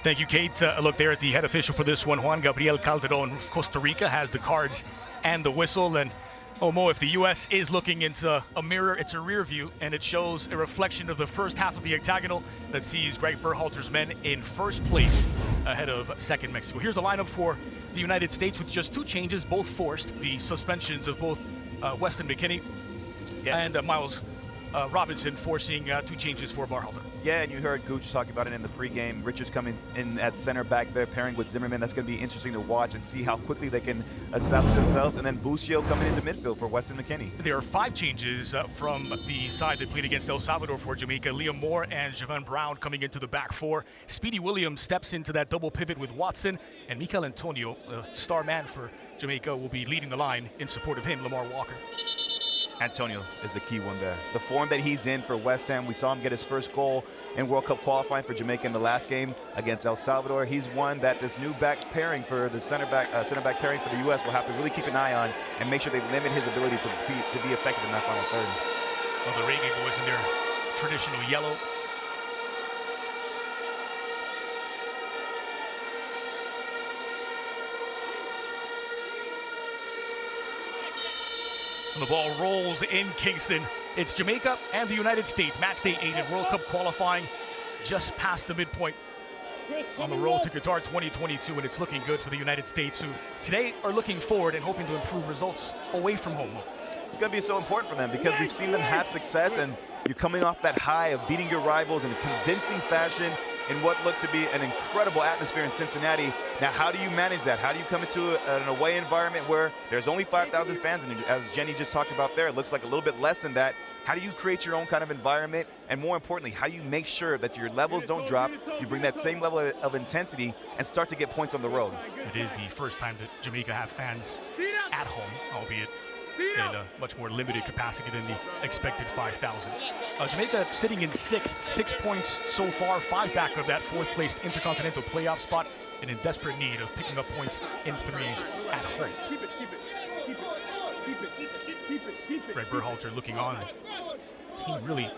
Thank you, Kate. Look there at the head official for this one, Juan Gabriel Calderon of Costa Rica, has the cards and the whistle. And Mo, if the U.S. is looking into a mirror, it's a rear view, and it shows a reflection of the first half of the octagonal that sees Greg Berhalter's men in first place ahead of second Mexico. Here's a lineup for the United States with just two changes, both forced. The suspensions of both Weston McKennie and Miles Robinson, forcing two changes for Berhalter. Yeah, and you heard Gooch talking about it in the pregame. Richards coming in at center back there, pairing with Zimmerman. That's going to be interesting to watch and see how quickly they can establish themselves. And then Bucio coming into midfield for Weston McKennie. There are 5 changes from the side that played against El Salvador for Jamaica. Liam Moore and Javon Brown coming into the back 4. Speedy Williams steps into that double pivot with Watson. And Mikel Antonio, star man for Jamaica, will be leading the line in support of him, Lamar Walker. Antonio is the key one there. The form that he's in for West Ham, we saw him get his first goal in World Cup qualifying for Jamaica in the last game against El Salvador. He's one that this new back pairing for the center back pairing for the U.S. will have to really keep an eye on and make sure they limit his ability to be effective in that final third. Well, the Reggae boys in their traditional yellow. And the ball rolls in Kingston. It's Jamaica and the United States. Match day 8 in World Cup qualifying, just past the midpoint on the road to Qatar 2022, and it's looking good for the United States, who today are looking forward and hoping to improve results away from home. It's going to be so important for them because we've seen them have success, and you're coming off that high of beating your rivals in a convincing fashion in what looked to be an incredible atmosphere in Cincinnati. Now, how do you manage that? How do you come into an away environment where there's only 5,000 fans, and as Jenny just talked about there, it looks like a little bit less than that. How do you create your own kind of environment? And more importantly, how do you make sure that your levels don't drop, you bring that same level of intensity and start to get points on the road? It is the first time that Jamaica have fans at home, albeit in a much more limited capacity than the expected 5,000. Jamaica sitting in 6th, 6 points so far, 5 back of that 4th placed intercontinental playoff spot, and in desperate need of picking up points in threes at home. Greg Berhalter looking on, team really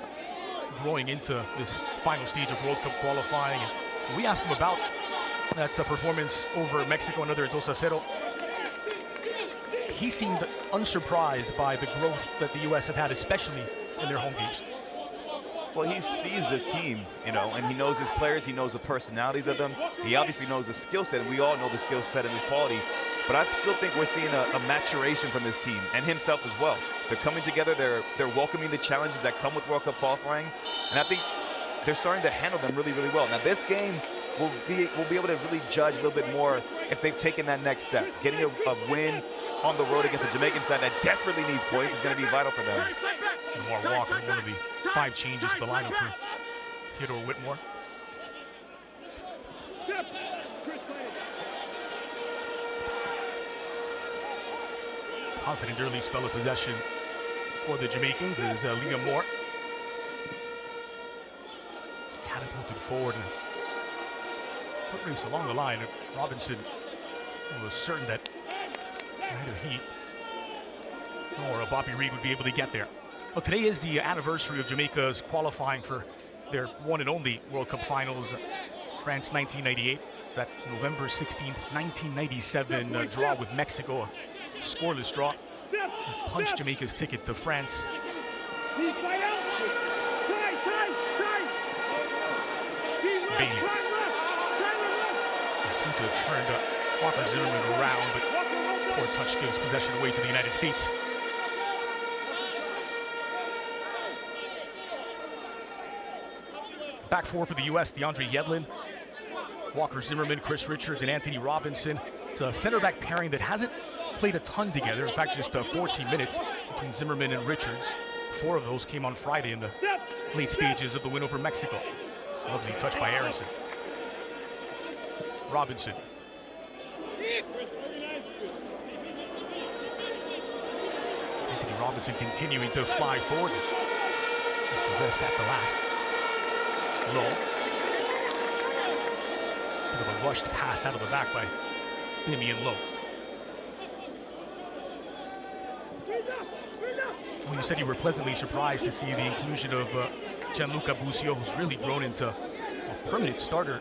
growing into this final stage of World Cup qualifying. And we asked him about that performance over Mexico, another 2-0. He seemed unsurprised by the growth that the U.S. have had, especially in their home games. Well, he sees this team, you know, and he knows his players, he knows the personalities of them. He obviously knows the skill set, and we all know the skill set and the quality. But I still think we're seeing a maturation from this team, and himself as well. They're coming together, they're welcoming the challenges that come with World Cup qualifying, and I think they're starting to handle them really, really well. Now, this game, we'll be able to really judge a little bit more if they've taken that next step. Getting a win on the road against the Jamaican side that desperately needs points is going to be vital for them. Lamar Walker, one of the 5 changes to the lineup for Theodore Whitmore. Confident early spell of possession for the Jamaicans is Liam Moore. He's catapulted forward. Foot race along the line. Robinson was certain that neither he nor Bobby Reed would be able to get there. Well, today is the anniversary of Jamaica's qualifying for their one and only World Cup finals, France 1998. So that November 16th, 1997 draw with Mexico, a scoreless draw, punched Jamaica's ticket to France. Bailey seemed to have turned Walker Zimmerman around, but poor touch gives possession away to the United States. Back 4 for the U.S., DeAndre Yedlin, Walker Zimmerman, Chris Richards, and Anthony Robinson. It's a center-back pairing that hasn't played a ton together. In fact, just 14 minutes between Zimmerman and Richards. 4 of those came on Friday in the late stages of the win over Mexico. Lovely touch by Aronson. Robinson. Anthony Robinson continuing to fly forward. Possessed at the last. Low. Bit of a rushed pass out of the back by Damian Lowe. Well, you said you were pleasantly surprised to see the inclusion of Gianluca Busio, who's really grown into a permanent starter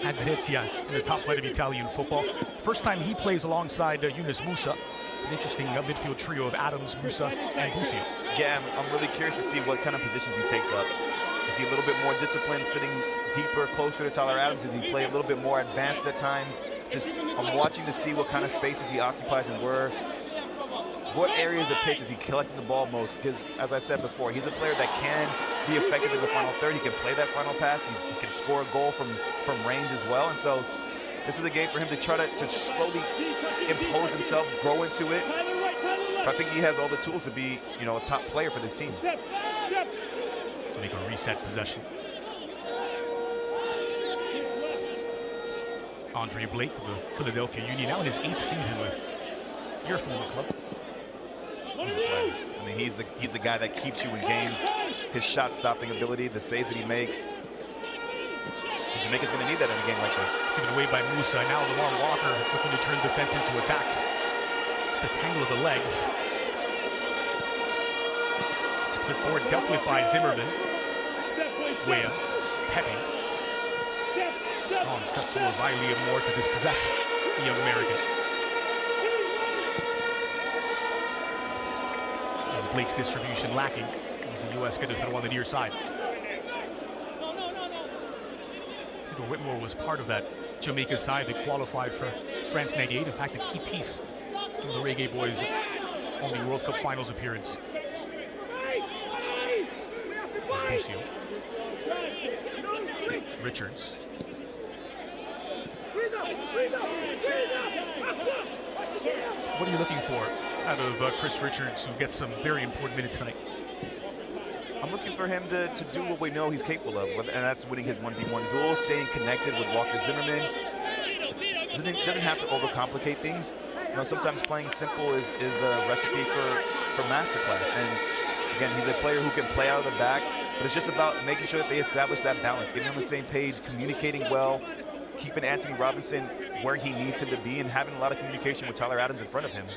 at Venezia in the top flight of Italian football. First time he plays alongside Yunus Musa. It's an interesting midfield trio of Adams, Musa, and Busio. Yeah, I'm really curious to see what kind of positions he takes up. Is he a little bit more disciplined, sitting deeper, closer to Tyler Adams? Does he play a little bit more advanced at times? Just, I'm watching to see what kind of spaces he occupies and what areas of the pitch is he collecting the ball most? Because, as I said before, he's a player that can be effective in the final third. He can play that final pass. He can score a goal from range as well. And so this is a game for him to try to slowly impose himself, grow into it. But I think he has all the tools to be, you know, a top player for this team. To make a reset possession. Andre Blake of the Philadelphia Union, now in his 8th season with your former club. He's a player. I mean, he's the guy that keeps you in games. His shot-stopping ability, the saves that he makes. And Jamaica's going to need that in a game like this. It's given away by Musa. Now Lamar Walker looking to turn defense into attack. Just a tangle of the legs. Split forward, dealt with by Zimmerman. Weah, Pepe. Strong step forward by Liam Moore to dispossess the young American. And Blake's distribution lacking as the U.S. get to throw on the near side. Theodore Whitmore was part of that Jamaica side that qualified for France '98. In fact, a key piece in the Reggae Boys' only World Cup Finals appearance. There's Busio. Richards. What are you looking for out of Chris Richards, who gets some very important minutes tonight? I'm looking for him to do what we know he's capable of, and that's winning his 1v1 duel, staying connected with Walker Zimmerman. Doesn't have to overcomplicate things. You know, sometimes playing simple is a recipe for masterclass. And again, he's a player who can play out of the back, but it's just about making sure that they establish that balance, getting on the same page, communicating well, keeping Anthony Robinson where he needs him to be, and having a lot of communication with Tyler Adams in front of him.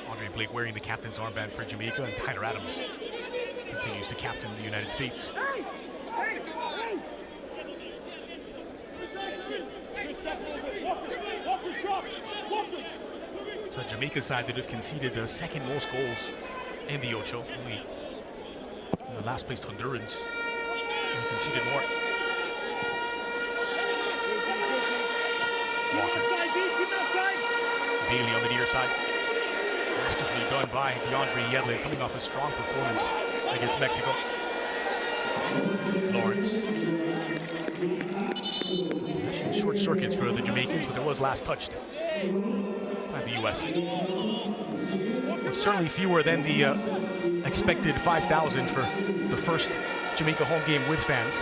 Andre Blake wearing the captain's armband for Jamaica, and Tyler Adams continues to captain the United States. It's a Jamaica side that have conceded the second most goals in the Ocho. Only the last placed Hondurans have conceded more. Walker. Bailey on the near side. Masterfully done by DeAndre Yedlin, coming off a strong performance against Mexico. Lawrence. Possession short circuits for the Jamaicans, but there was last touched by the U.S. It's certainly fewer than the expected 5,000 for the first Jamaica home game with fans.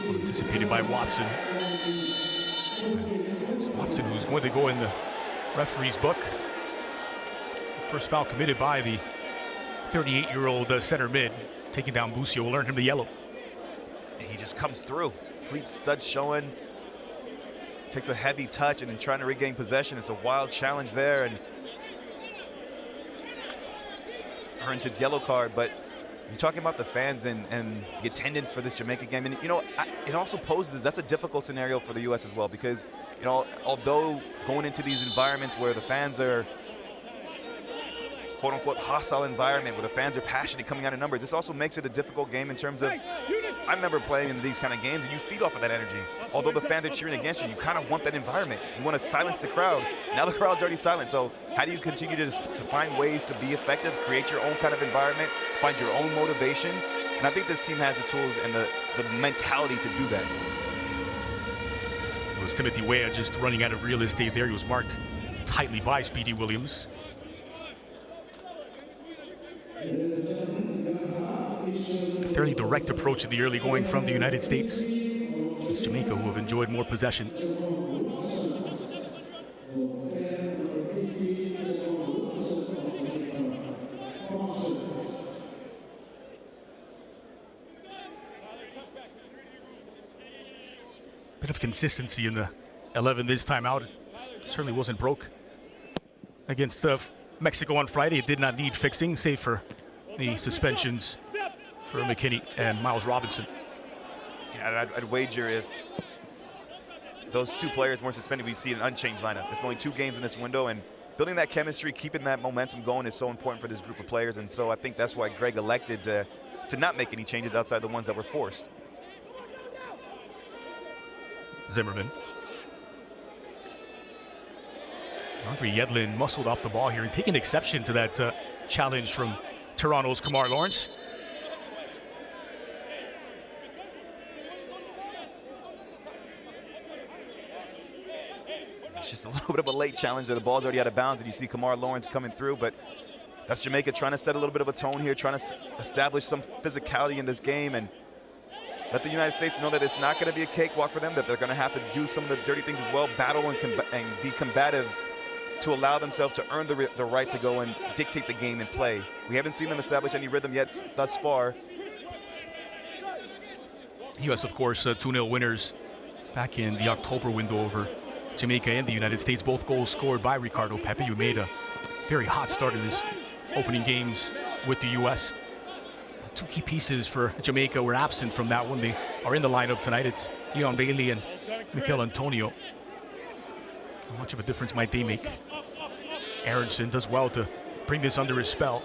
Anticipated by Watson. It's Watson, who's going to go in the referee's book. First foul committed by the 38-year-old center mid, taking down Busio, will earn him the yellow. He just comes through. Fleet stud showing. Takes a heavy touch and then trying to regain possession. It's a wild challenge there, and earns his yellow card. But you're talking about the fans and the attendance for this Jamaica game, and you know, it also poses, that's a difficult scenario for the U.S. as well, because, you know, although going into these environments where the fans are quote-unquote hostile environment, where the fans are passionate coming out of numbers, this also makes it a difficult game in terms of, I remember playing in these kind of games and you feed off of that energy. Although the fans are cheering against you, you kind of want that environment. You want to silence the crowd. Now the crowd's already silent, so how do you continue to find ways to be effective, create your own kind of environment, find your own motivation? And I think this team has the tools and the mentality to do that. It was Timothy Weah just running out of real estate there. He was marked tightly by Speedy Williams. A fairly direct approach in the early going from the United States. It's Jamaica who have enjoyed more possession. Bit of consistency in the 11 this time out. It certainly wasn't broke against Mexico on Friday. It did not need fixing, save for the suspensions for McKinney and Miles Robinson. Yeah, I'd wager if those two players weren't suspended, we'd see an unchanged lineup. There's only 2 games in this window, and building that chemistry, keeping that momentum going is so important for this group of players. And so I think that's why Greg elected to not make any changes outside the ones that were forced. Zimmerman. Andre Yedlin muscled off the ball here and taking exception to that challenge from Toronto's Kamar Lawrence. It's just a little bit of a late challenge there. The ball's already out of bounds, and you see Kamar Lawrence coming through, but that's Jamaica trying to set a little bit of a tone here, trying to establish some physicality in this game and let the United States know that it's not going to be a cakewalk for them, that they're going to have to do some of the dirty things as well, battle and be combative to allow themselves to earn the right to go and dictate the game and play. We haven't seen them establish any rhythm yet thus far. U.S., of course, 2-0 winners back in the October window over Jamaica and the United States. Both goals scored by Ricardo Pepi, who made a very hot start in his opening games with the U.S. 2 key pieces for Jamaica were absent from that one. They are in the lineup tonight. It's Leon Bailey and Mikel Antonio. How much of a difference might they make? Aronson does well to bring this under his spell.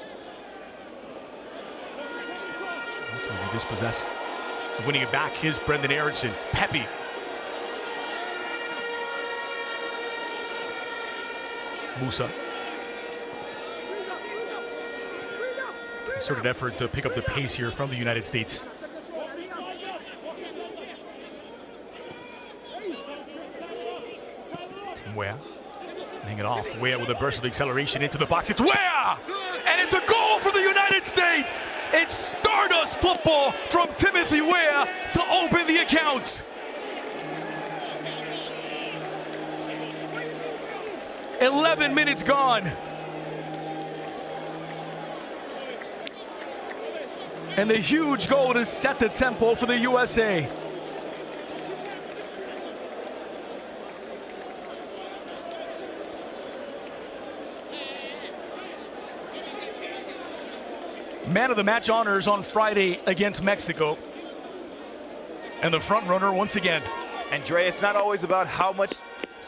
Ultimately dispossessed. Winning it back is Brendan Aronson. Pepi. Musa. Concerted effort to pick up the pace here from the United States. Tim Weah laying it off. Weah with a burst of acceleration into the box. It's Weah! And it's a goal for the United States! It's Stardust football from Timothy Weah to open the account. 11 minutes gone. And the huge goal to set the tempo for the USA. Man of the match honors on Friday against Mexico. And the front runner once again. And Dre, it's not always about how much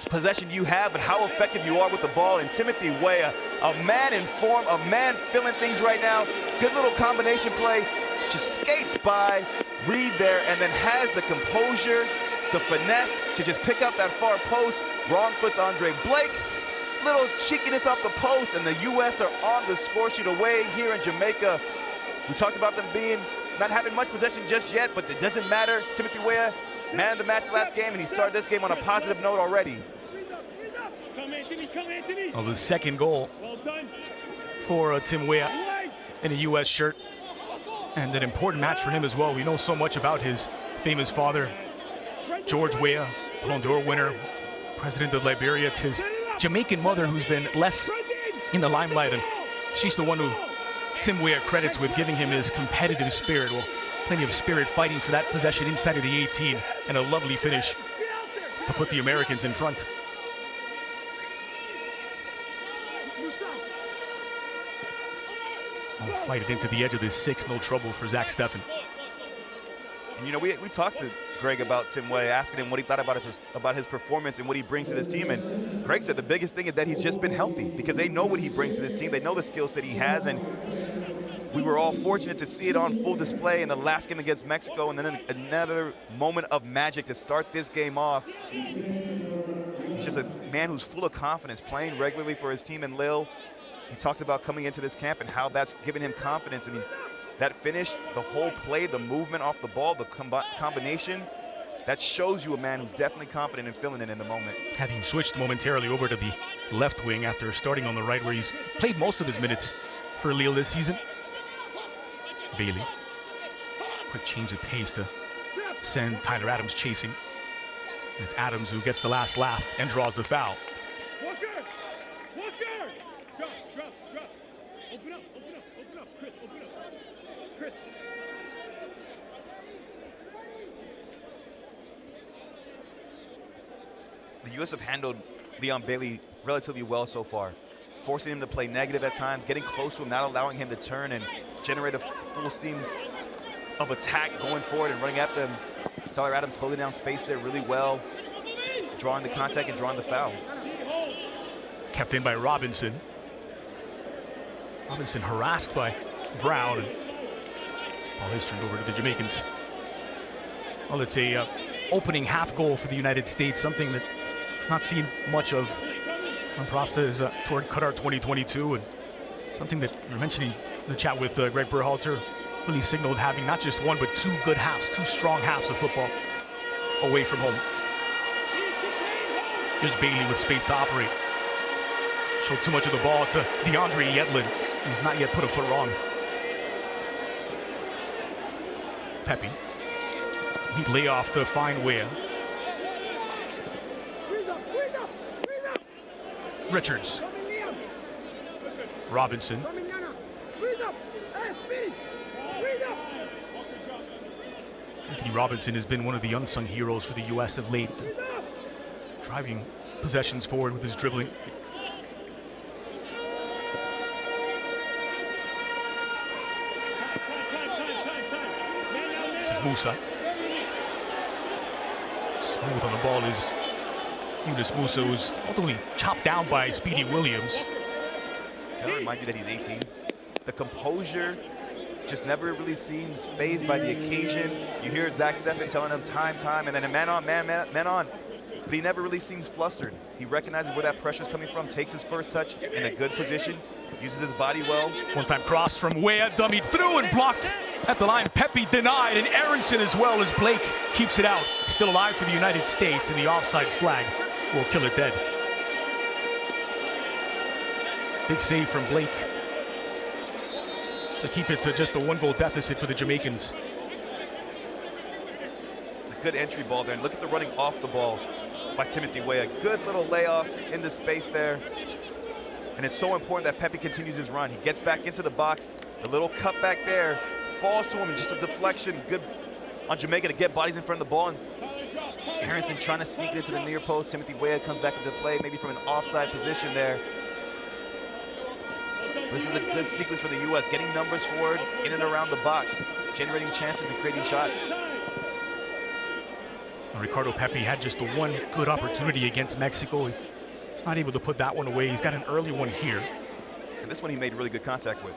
possession you have, but how effective you are with the ball. And Timothy Weah, a man in form, a man feeling things right now. Good little combination play. Just skates by, Reed there, and then has the composure, the finesse to just pick up that far post. Wrong foot's Andre Blake. Little cheekiness off the post, and the U.S. are on the score sheet away here in Jamaica. We talked about them not having much possession just yet, but it doesn't matter. Timothy Weah, man of the match last game, and he started this game on a positive note already. Well, the second goal for Tim Weah in a U.S. shirt, and an important match for him as well. We know so much about his famous father, George Weah, Ballon d'Or winner, president of Liberia. It's his Jamaican mother who's been less in the limelight, and she's the one who Tim Weah credits with giving him his competitive spirit. Well, plenty of spirit fighting for that possession inside of the 18, and a lovely finish to put the Americans in front. Fight it into the edge of this 6, no trouble for Zach Steffen. And you know, we talked to Greg about Tim Weah, asking him what he thought about his performance and what he brings to this team. And Greg said the biggest thing is that he's just been healthy, because they know what he brings to this team. They know the skill set he has, and we were all fortunate to see it on full display in the last game against Mexico, and then another moment of magic to start this game off. He's just a man who's full of confidence, playing regularly for his team in Lille. He talked about coming into this camp and how that's given him confidence. I mean, that finish, the whole play, the movement off the ball, the combination, that shows you a man who's definitely confident and feeling it in the moment. Having switched momentarily over to the left wing after starting on the right, where he's played most of his minutes for Lille this season. Bailey, quick change of pace to send Tyler Adams chasing. And it's Adams who gets the last laugh and draws the foul. the U.S. have handled Leon Bailey relatively well so far, forcing him to play negative at times, getting close to him, not allowing him to turn and generate a full steam of attack going forward and running at them. Tyler Adams holding down space there really well, drawing the contact and drawing the foul. Kept in by Robinson. Robinson harassed by Brown. And ball is turned over to the Jamaicans. Well, it's a opening half goal for the United States, something that we've not seen much of on process toward Qatar 2022, and something that you're mentioning in the chat with Greg Berhalter really signaled having not just one but two good halves, two strong halves of football away from home. Here's Bailey with space to operate. Showed too much of the ball to DeAndre Yedlin, who's not yet put a foot wrong. Pepe. He'd lay off to find Wea. Richards. Robinson. Anthony Robinson has been one of the unsung heroes for the U.S. of late, driving possessions forward with his dribbling. This is Musa. Smooth on the ball is Yunus Musa, who's ultimately chopped down by Speedy Williams. Can I remind you that he's 18? The composure just never really seems fazed by the occasion. You hear Zach Steffen telling him time, and then a man on. But he never really seems flustered. He recognizes where that pressure's coming from, takes his first touch in a good position, uses his body well. One-time cross from Wea, dummied through and blocked at the line. Pepe denied, and Aronson as well as Blake keeps it out. Still alive for the United States, and the offside flag will kill it dead. Big save from Blake to keep it to just a one-goal deficit for the Jamaicans. It's a good entry ball there, and look at the running off the ball by Timothy Weah. Good little layoff into space there. And it's so important that Pepe continues his run. He gets back into the box. The little cut back there falls to him, and just a deflection. Good on Jamaica to get bodies in front of the ball. And Aronson trying to sneak it into the near post. Timothy Weah comes back into play, maybe from an offside position there. This is a good sequence for the U.S., getting numbers forward in and around the box, generating chances and creating shots. Ricardo Pepi had just the one good opportunity against Mexico. He's not able to put that one away. He's got an early one here. And this one he made really good contact with.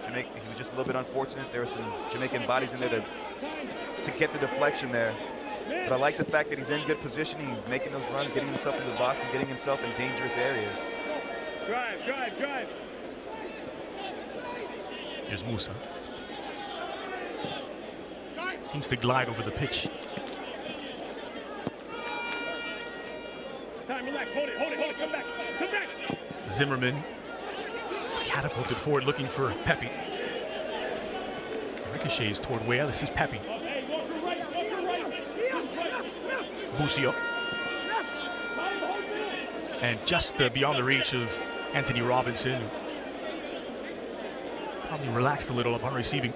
Jamaica, he was just a little bit unfortunate. There were some Jamaican bodies in there to get the deflection there. But I like the fact that he's in good position. He's making those runs, getting himself into the box and getting himself in dangerous areas. Drive. Here's Musa. Seems to glide over the pitch. Time, relax, hold it, come back. Zimmerman is catapulted forward looking for Pepe. Ricochets toward Weah. This is Pepe. Busio. And just beyond the reach of Anthony Robinson. Probably relaxed a little upon receiving.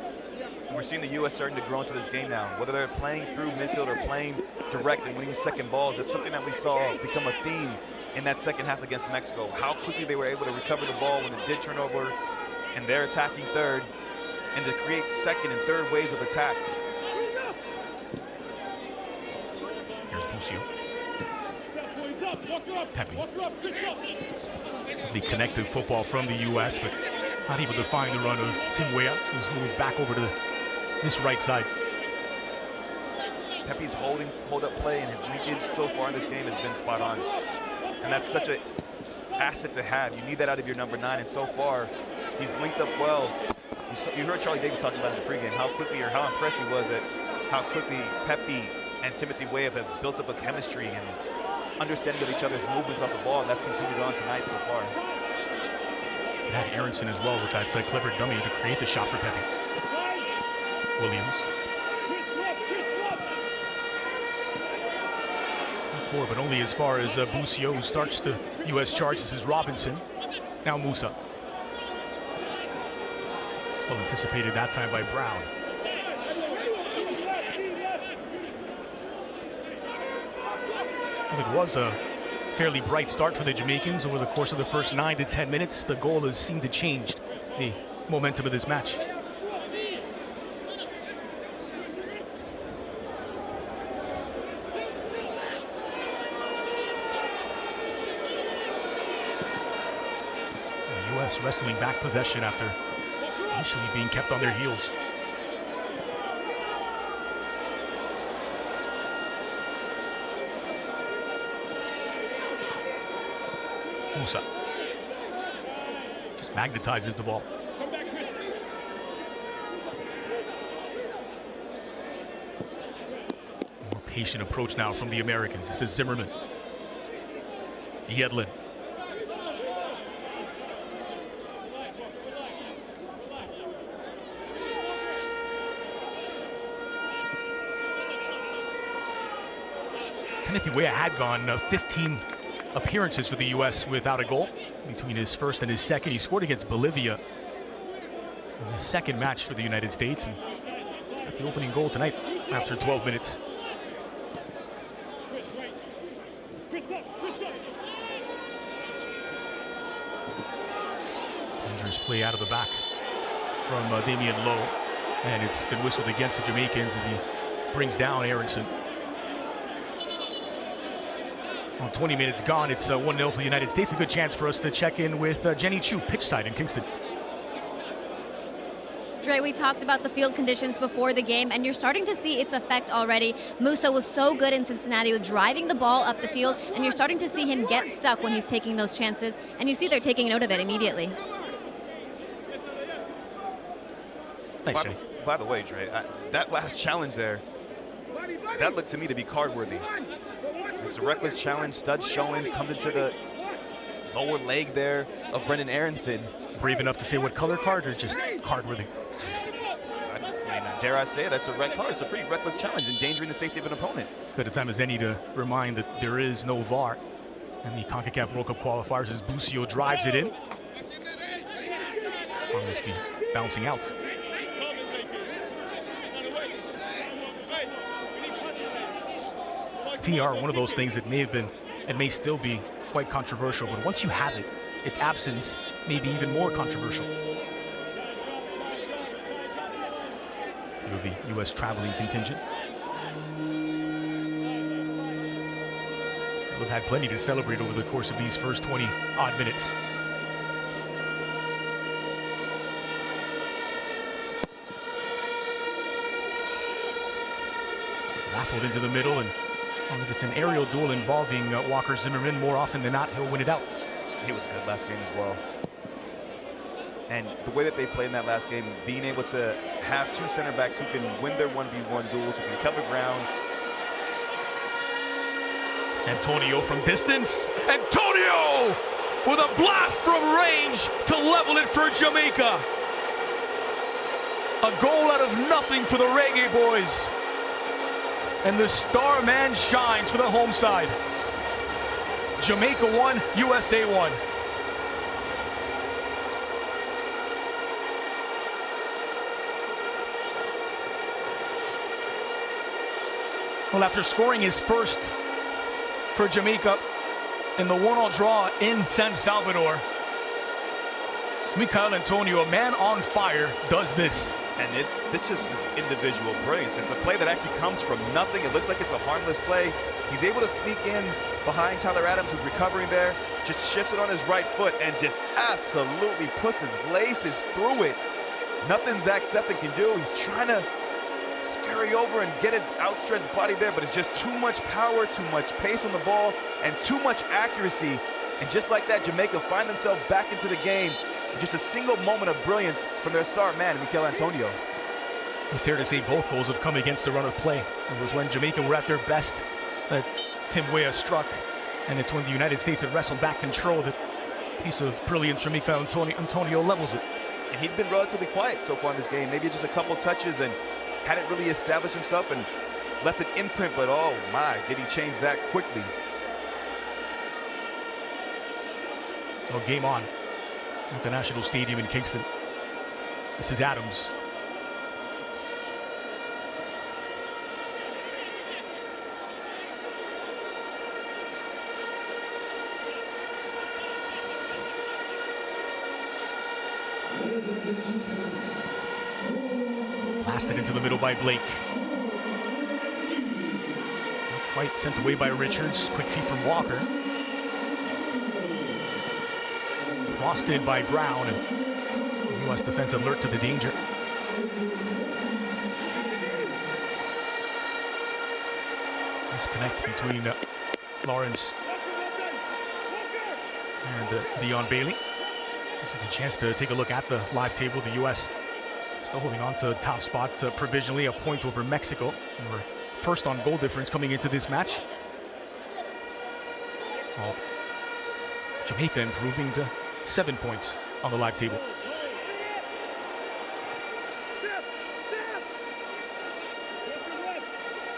We're seeing the U.S. starting to grow into this game now. Whether they're playing through midfield or playing direct and winning second balls, it's something that we saw become a theme in that second half against Mexico. How quickly they were able to recover the ball when it did turn over, and they're attacking third, and to create second and third waves of attacks. Here's Busio. Pepe. The connected football from the U.S., but not able to find the run of Tim Weah, who's moved back over to this right side. Pepe's hold-up play and his linkage so far in this game has been spot on. And that's such an asset to have. You need that out of your number 9, and so far, he's linked up well. You heard Charlie Davis talking about in the pregame, how quickly or how impressed he was at how quickly Pepe and Timothy Weah have built up a chemistry and understanding of each other's movements off the ball, and that's continued on tonight so far. It had Aronson as well with that clever dummy to create the shot for Pepe. Williams. Forward, but only as far as Busio, who starts the U.S. charge. This is Robinson. Now Musa. It's well anticipated that time by Brown. Well, it was a fairly bright start for the Jamaicans over the course of the first 9 to 10 minutes. The goal has seemed to change the momentum of this match. The U.S. wrestling back possession after initially being kept on their heels. Musa just magnetizes the ball. More patient approach now from the Americans. This is Zimmerman. Yedlin. Timothy Weah had gone 15 appearances for the U.S. without a goal. Between his first and his second, he scored against Bolivia in his second match for the United States, and got the opening goal tonight after 12 minutes. Dangerous play out of the back from Damian Lowe, and it's been whistled against the Jamaicans as he brings down Aronson. Well, 20 minutes gone. It's 1-0 for the United States. A good chance for us to check in with Jenny Chu, pitch side in Kingston. Dre, we talked about the field conditions before the game, and you're starting to see its effect already. Musa was so good in Cincinnati with driving the ball up the field, and you're starting to see him get stuck when he's taking those chances, and you see they're taking note of it immediately. Thanks, Jenny. By the way, Dre, that last challenge there, that looked to me to be card-worthy. It's a reckless challenge. Stud showing, comes into the lower leg there of Brendan Aronson. Brave enough to say what color card or just card-worthy? I mean, dare I say it, that's a red card. It's a pretty reckless challenge, endangering the safety of an opponent. Good a time as any to remind that there is no VAR in the CONCACAF World Cup qualifiers as Busio drives it in. Obviously bouncing out. VR, one of those things that may have been and may still be quite controversial, but once you have it, its absence may be even more controversial. For the U.S. traveling contingent. They've had plenty to celebrate over the course of these first 20-odd minutes. Raffled into the middle, and if it's an aerial duel involving Walker Zimmerman, more often than not, he'll win it out. He was good last game as well. And the way that they played in that last game, being able to have two center backs who can win their 1v1 duels, who can cover ground. It's Antonio from distance. Antonio with a blast from range to level it for Jamaica. A goal out of nothing for the Reggae Boys. And the star man shines for the home side. Jamaica 1, USA 1. Well, after scoring his first for Jamaica in the 1-1 draw in San Salvador, Michael Antonio, a man on fire, does this. And this just is individual brilliance. It's a play that actually comes from nothing. It looks like it's a harmless play. He's able to sneak in behind Tyler Adams, who's recovering there, just shifts it on his right foot and just absolutely puts his laces through it. Nothing Zach Sefton can do. He's trying to scurry over and get his outstretched body there, but it's just too much power, too much pace on the ball, and too much accuracy. And just like that, Jamaica find themselves back into the game. Just a single moment of brilliance from their star man, Michael Antonio. It's fair to say both goals have come against the run of play. It was when Jamaica were at their best that Tim Weah struck, and it's when the United States had wrestled back control that piece of brilliance from Michael Antonio levels it. And he'd been relatively quiet so far in this game, maybe just a couple touches, and hadn't really established himself and left an imprint, but oh my, did he change that quickly. Well, game on at the National Stadium in Kingston. This is Adams. Blasted into the middle by Blake. Not quite sent away by Richards. Quick feet from Walker. Crossed in by Brown, and U.S. defense alert to the danger. Disconnect between Lawrence and Dion Bailey. This is a chance to take a look at the live table. The U.S. still holding on to top spot provisionally, a point over Mexico. And we're first on goal difference coming into this match. Well, Jamaica improving to 7 points on the live table.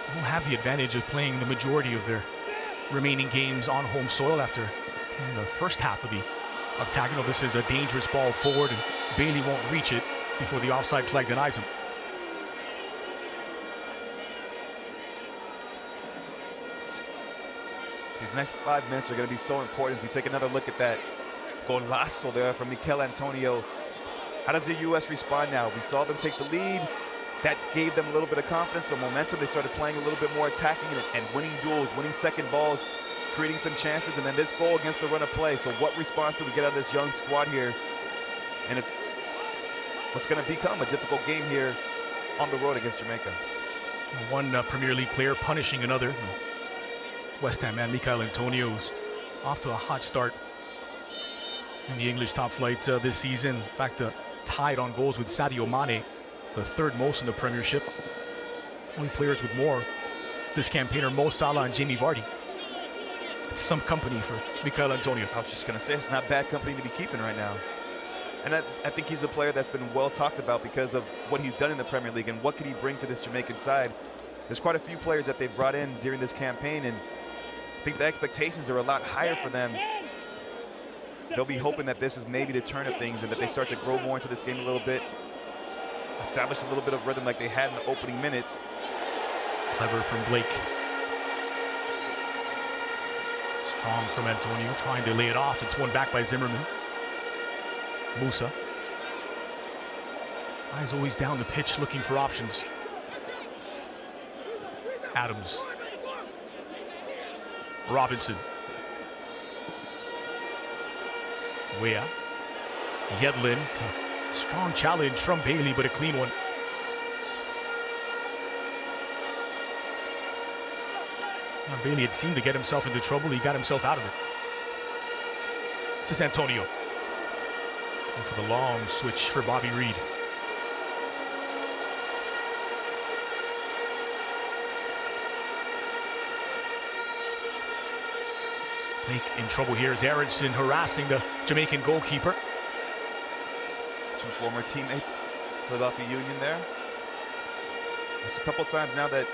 They don't have the advantage of playing the majority of their remaining games on home soil after in the first half of the octagonal. This is a dangerous ball forward, and Bailey won't reach it before the offside flag denies him. These next 5 minutes are going to be so important. If we take another look at that golazo there from Mikel Antonio, how does the U.S. respond now? We saw them take the lead. That gave them a little bit of confidence and momentum. They started playing a little bit more attacking and winning duels, winning second balls, creating some chances, and then this goal against the run of play. So what response do we get out of this young squad here? And what's going to become a difficult game here on the road against Jamaica. One Premier League player punishing another. West Ham man Mikel Antonio's off to a hot start in the English top flight this season. In fact, tied on goals with Sadio Mane, the third most in the Premiership. Only players with more this campaign are Mo Salah and Jamie Vardy. It's some company for Mikel Antonio. I was just going to say, it's not bad company to be keeping right now. And I think he's a player that's been well talked about because of what he's done in the Premier League and what could he bring to this Jamaican side. There's quite a few players that they've brought in during this campaign, and I think the expectations are a lot higher for them. They'll be hoping that this is maybe the turn of things and that they start to grow more into this game a little bit, establish a little bit of rhythm like they had in the opening minutes. Clever from Blake. Strong from Antonio, trying to lay it off. It's won back by Zimmerman. Musa. Eyes always down the pitch looking for options. Adams. Robinson. Wea. Yedlin. Strong challenge from Bailey, but a clean one. Now, Bailey had seemed to get himself into trouble. He got himself out of it. This is Antonio. And for the long switch for Bobby Reed. Blake in trouble here as Aronson harassing the Jamaican goalkeeper. Two former teammates, Philadelphia Union there. It's a couple times now that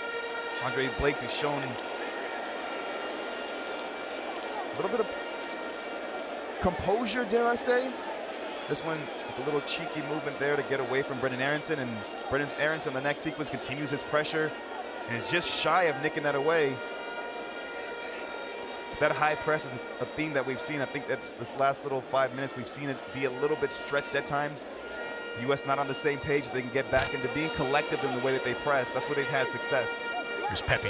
Andre Blake has shown a little bit of composure, dare I say. This one with a little cheeky movement there to get away from Brendan Aronson, and Brendan Aronson in the next sequence continues his pressure and is just shy of nicking that away. That high press is a theme that we've seen. I think that's this last little 5 minutes, we've seen it be a little bit stretched at times. The U.S. not on the same page. They can get back into being collective in the way that they press. That's where they've had success. Here's Pepe.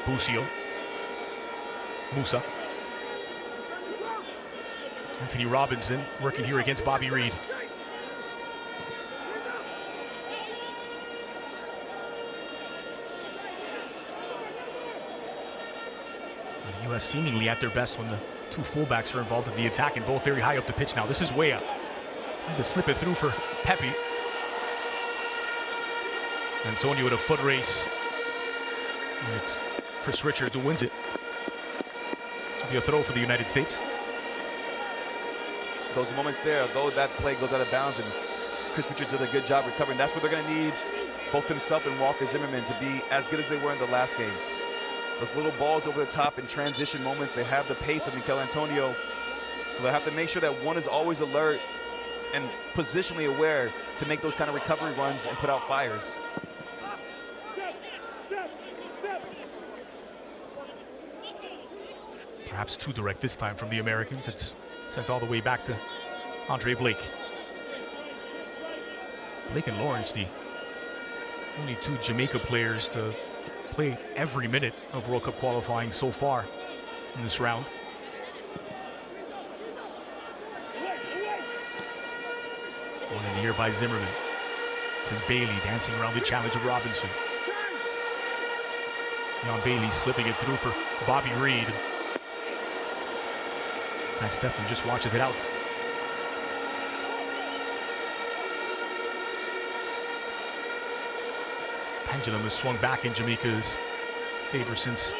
Busio. Musa. Anthony Robinson working here against Bobby Reed. The U.S. seemingly at their best when the two fullbacks are involved in the attack, and both very high up the pitch now. This is Wea. Trying to slip it through for Pepe. Antonio with a foot race. And it's Chris Richards who wins it. This will be a throw for the United States. Those moments there, though that play goes out of bounds and Chris Richards did a good job recovering, that's what they're going to need both himself and Walker Zimmerman to be as good as they were in the last game. Those little balls over the top in transition moments, they have the pace of Mikel Antonio, so they have to make sure that one is always alert and positionally aware to make those kind of recovery runs and put out fires. Perhaps too direct this time from the Americans. It's sent all the way back to Andre Blake. Blake and Lawrence, the only two Jamaica players to play every minute of World Cup qualifying so far in this round. One in the air by Zimmerman. This is Bailey dancing around the challenge of Robinson. Leon Bailey slipping it through for Bobby Reed. Zach Steffen just watches it out. Pendulum has swung back in Jamaica's favor since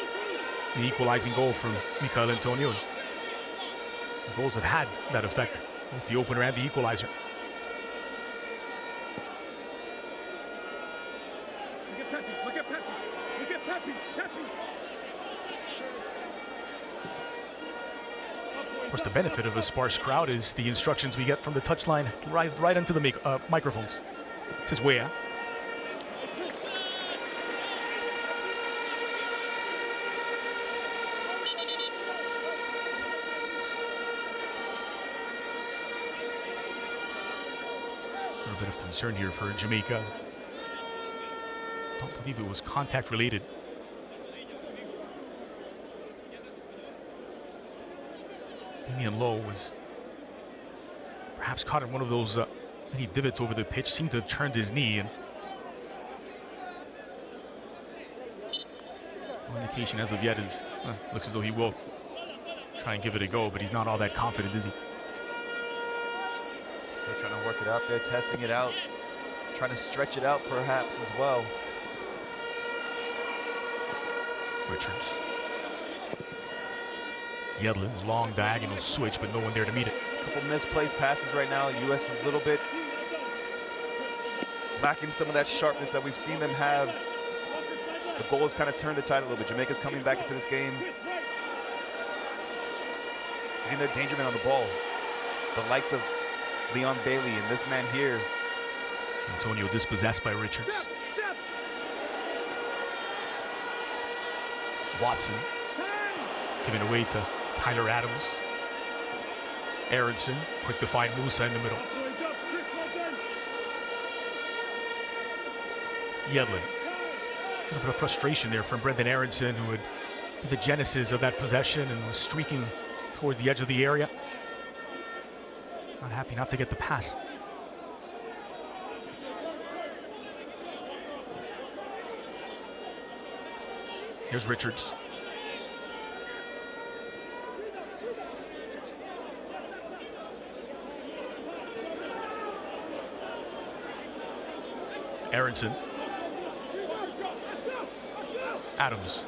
the equalizing goal from Michael Antonio. The goals have had that effect, both the opener and the equalizer. Of course, the benefit of a sparse crowd is the instructions we get from the touchline right into the microphones. This is Wea. A little bit of concern here for Jamaica. Don't believe it was contact related. Damian Lowe was perhaps caught in one of those many divots over the pitch, seemed to have turned his knee, and no indication as of yet is looks as though he will try and give it a go, but he's not all that confident, is he? Still trying to work it out there, testing it out, trying to stretch it out perhaps as well. Richards. Yedlin, long diagonal switch, but no one there to meet it. A couple misplaced passes right now. U.S. is a little bit lacking some of that sharpness that we've seen them have. The goal has kind of turned the tide a little bit. Jamaica's coming back into this game, getting their danger man on the ball. The likes of Leon Bailey and this man here. Antonio dispossessed by Richards. Watson giving away to Tyler Adams. Aronson quick to find Musa in the middle. Yedlin. A little bit of frustration there from Brendan Aronson, who would be the genesis of that possession and was streaking toward the edge of the area. Not happy not to get the pass. Here's Richards. Aronson. Adams.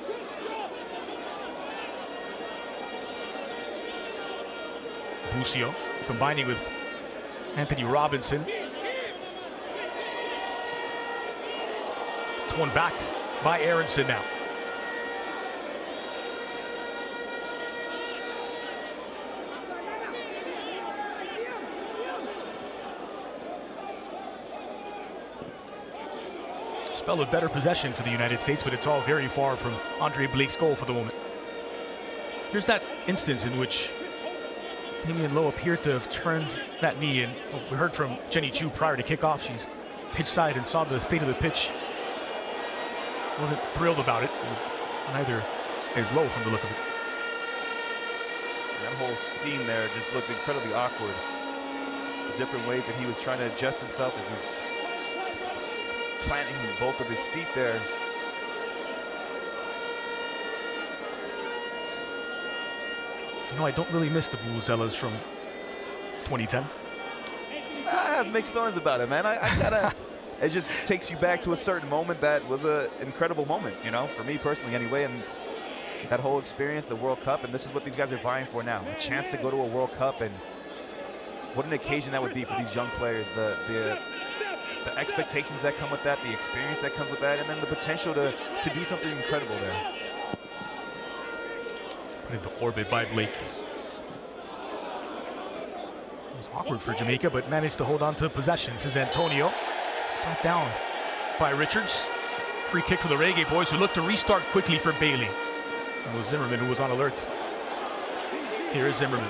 Busio combining with Anthony Robinson. It's one back by Aronson now. Spell of better possession for the United States, but it's all very far from Andre Blake's goal for the moment. Here's that instance in which Damian Lowe appeared to have turned that knee, and we heard from Jenny Chu prior to kickoff. She's pitch side and saw the state of the pitch. Wasn't thrilled about it. Neither is Lowe from the look of it. That whole scene there just looked incredibly awkward. The different ways that he was trying to adjust himself as he's planting both of his feet there. You know, I don't really miss the Vuvuzelas from 2010. I have mixed feelings about it, man. I gotta, it just takes you back to a certain moment that was an incredible moment, you know, for me personally anyway. And that whole experience, the World Cup, and this is what these guys are vying for now. A chance to go to a World Cup, and what an occasion that would be for these young players. The expectations that come with that, the experience that comes with that, and then the potential to do something incredible there. Put into orbit by Blake. It was awkward for Jamaica, but managed to hold on to possession. This is Antonio. Brought down by Richards. Free kick for the Reggae boys, who look to restart quickly for Bailey. It was Zimmerman who was on alert. Here is Zimmerman.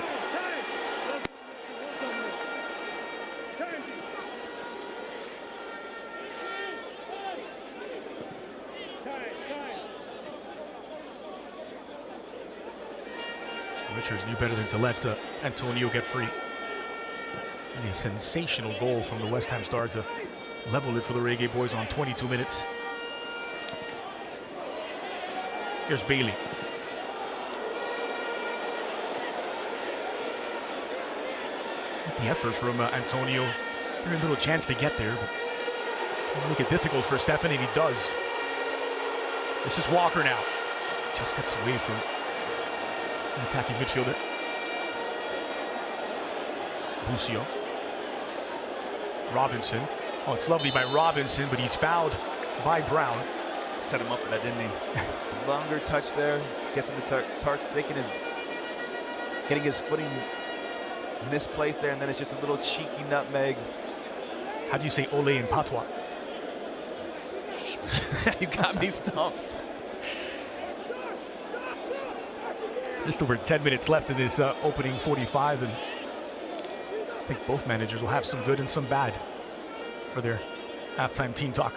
Richards knew better than to let Antonio get free. And a sensational goal from the West Ham star to level it for the Reggae Boys on 22 minutes. Here's Bailey. The effort from Antonio. Very little chance to get there, but trying to make it difficult for Stefan, and he does. This is Walker now. Just gets away from an attacking midfielder. Busio. Robinson. Oh, it's lovely by Robinson, but he's fouled by Brown. Set him up for that, didn't he? Longer touch there. Gets him to Tart's getting his footing misplaced there, and then it's just a little cheeky nutmeg. How do you say ole in patois? You got me stumped. Just over 10 minutes left in this opening 45, and I think both managers will have some good and some bad for their halftime team talk.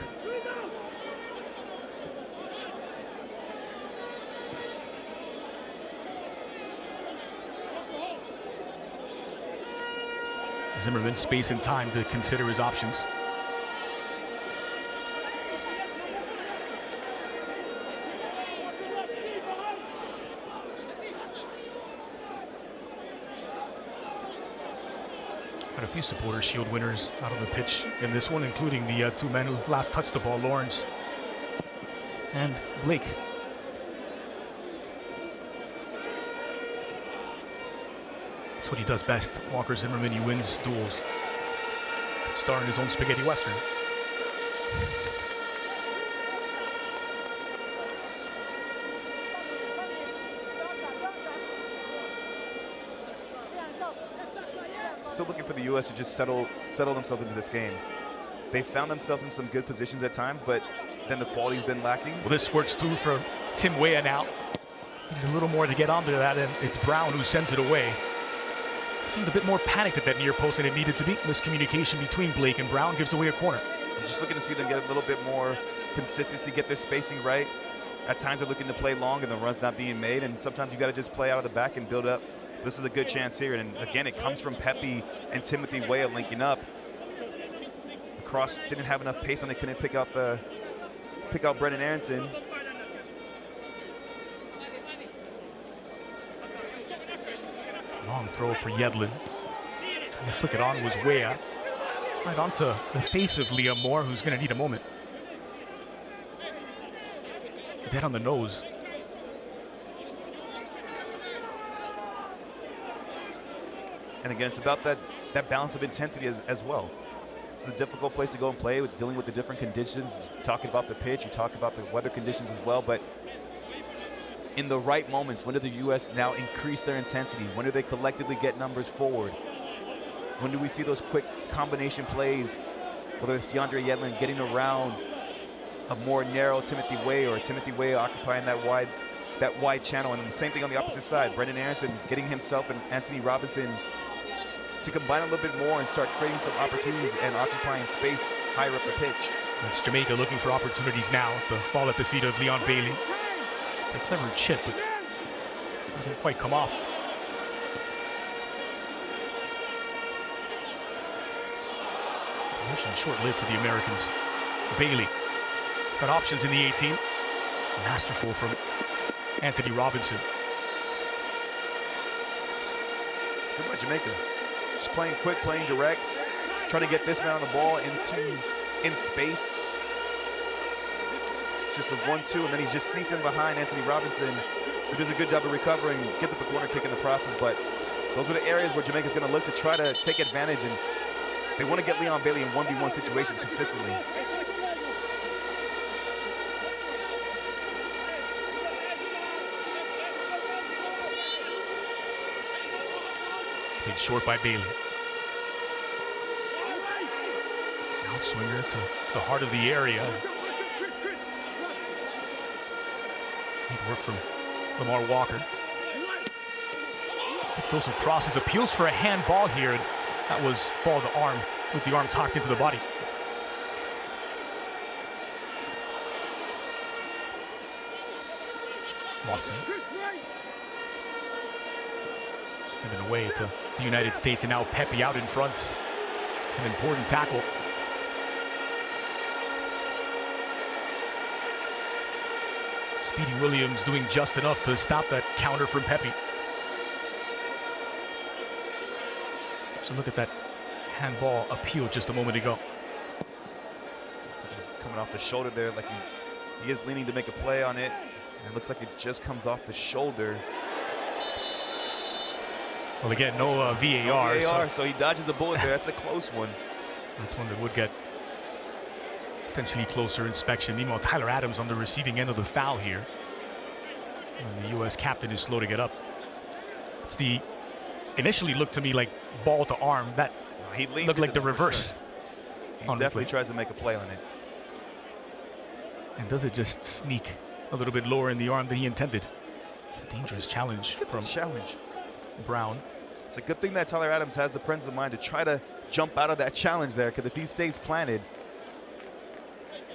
Zimmerman, space and time to consider his options. Quite a few supporter shield winners out on the pitch in this one, including the two men who last touched the ball, Lawrence and Blake. That's what he does best. Walker Zimmerman, he wins duels. Could star in his own spaghetti western. Still looking for the U.S. to just settle themselves into this game. They found themselves in some good positions at times, but then the quality's been lacking. Well, this squirts two for Tim Weah now. Need a little more to get onto that, and it's Brown who sends it away. Seemed a bit more panicked at that near post than it needed to be. Miscommunication between Blake and Brown gives away a corner. I'm just looking to see them get a little bit more consistency, get their spacing right. At times they're looking to play long and the run's not being made, and sometimes you got to just play out of the back and build up. This is a good chance here, and again, it comes from Pepe and Timothy Weah linking up. The cross didn't have enough pace on it, couldn't pick out Brendan Aronson. Long throw for Yedlin. Trying to flick it on was Weah. Right onto the face of Liam Moore, who's going to need a moment. Dead on the nose. And again, it's about that balance of intensity as well. It's a difficult place to go and play, with dealing with the different conditions. Talking about the pitch, you talk about the weather conditions as well, but in the right moments, when do the U.S. now increase their intensity? When do they collectively get numbers forward? When do we see those quick combination plays, whether it's DeAndre Yedlin getting around a more narrow Timothy Weah, or Timothy Weah occupying that wide channel, and then the same thing on the opposite side, Brendan Aronson getting himself and Anthony Robinson to combine a little bit more and start creating some opportunities and occupying space higher up the pitch. It's Jamaica looking for opportunities now. The ball at the feet of Leon Bailey. It's a clever chip, but doesn't quite come off. Possession short-lived for the Americans. Bailey got options in the 18. Masterful from Anthony Robinson. It's good by Jamaica. Just playing quick, playing direct, trying to get this man on the ball in space. It's just a 1-2, and then he just sneaks in behind Anthony Robinson, who does a good job of recovering, get the corner kick in the process. But those are the areas where Jamaica's going to look to try to take advantage, and they want to get Leon Bailey in 1v1 situations consistently. Played short by Bailey. Outswinger to the heart of the area. Good work from Lamar Walker. Those crosses, appeals for a handball here. And that was ball to arm with the arm tucked into the body. Watson. It's given away to the United States, and now Pepe out in front. It's an important tackle. Speedy Williams doing just enough to stop that counter from Pepe. So look at that handball appeal just a moment ago. Coming off the shoulder there, like he is leaning to make a play on it. And it looks like it just comes off the shoulder. Well, again, no VAR. No VAR, so he dodges a bullet there. That's a close one. That's one that would get potentially closer inspection. Meanwhile, Tyler Adams on the receiving end of the foul here. And the U.S. captain is slow to get up. It's the initially looked to me like ball to arm. That he looked like the reverse. Sure. He definitely tries to make a play on it. And does it just sneak a little bit lower in the arm than he intended? It's a dangerous challenge from Brown. It's a good thing that Tyler Adams has the presence of mind to try to jump out of that challenge there, because if he stays planted,